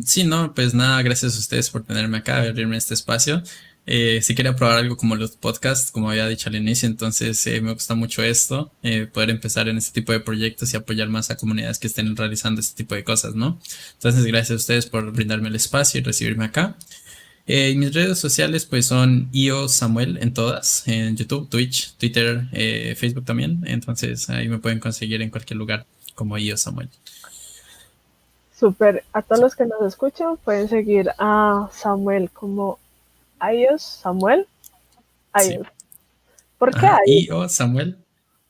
sí, no, pues nada, gracias a ustedes por tenerme acá, abrirme este espacio. Sí quería probar algo como los podcasts, como había dicho al inicio, entonces me gusta mucho esto, poder empezar en este tipo de proyectos y apoyar más a comunidades que estén realizando este tipo de cosas, ¿no? Entonces, gracias a ustedes por brindarme el espacio y recibirme acá. Y mis redes sociales pues son IO Samuel en todas, en YouTube, Twitch, Twitter, Facebook también, entonces ahí me pueden conseguir en cualquier lugar como IO Samuel. Súper, a todos los que nos escuchan pueden seguir a Samuel como iOS, Samuel, Sí. iOS. ¿Por qué Ajá, iOS? IO Samuel.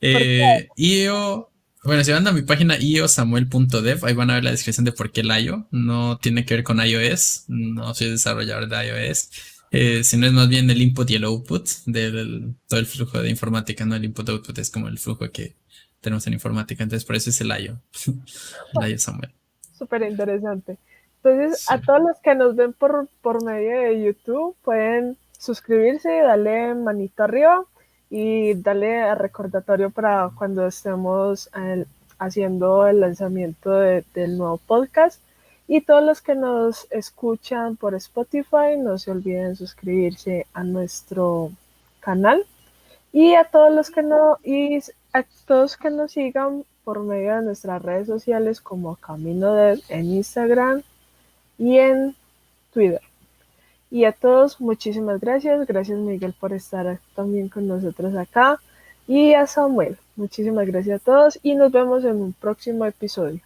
¿Por qué? IO, bueno, si van a mi página iosamuel.dev, ahí van a ver la descripción de por qué el IO. No tiene que ver con iOS, no soy desarrollador de iOS, sino es más bien el input y el output del todo el flujo de informática, ¿no? El input-output es como el flujo que tenemos en informática, entonces por eso es el IO, el IO Samuel. Súper interesante. Entonces, a Sí. todos los que nos ven por medio de YouTube, pueden suscribirse, darle manito arriba y darle a recordatorio para cuando estemos haciendo el lanzamiento del nuevo podcast. Y todos los que nos escuchan por Spotify, no se olviden suscribirse a nuestro canal. Y a todos los que no, y a todos que nos sigan por medio de nuestras redes sociales como Camino Dev en Instagram y en Twitter. Y a todos, muchísimas gracias. Gracias Miguel por estar también con nosotros acá. Y a Samuel, muchísimas gracias a todos y nos vemos en un próximo episodio.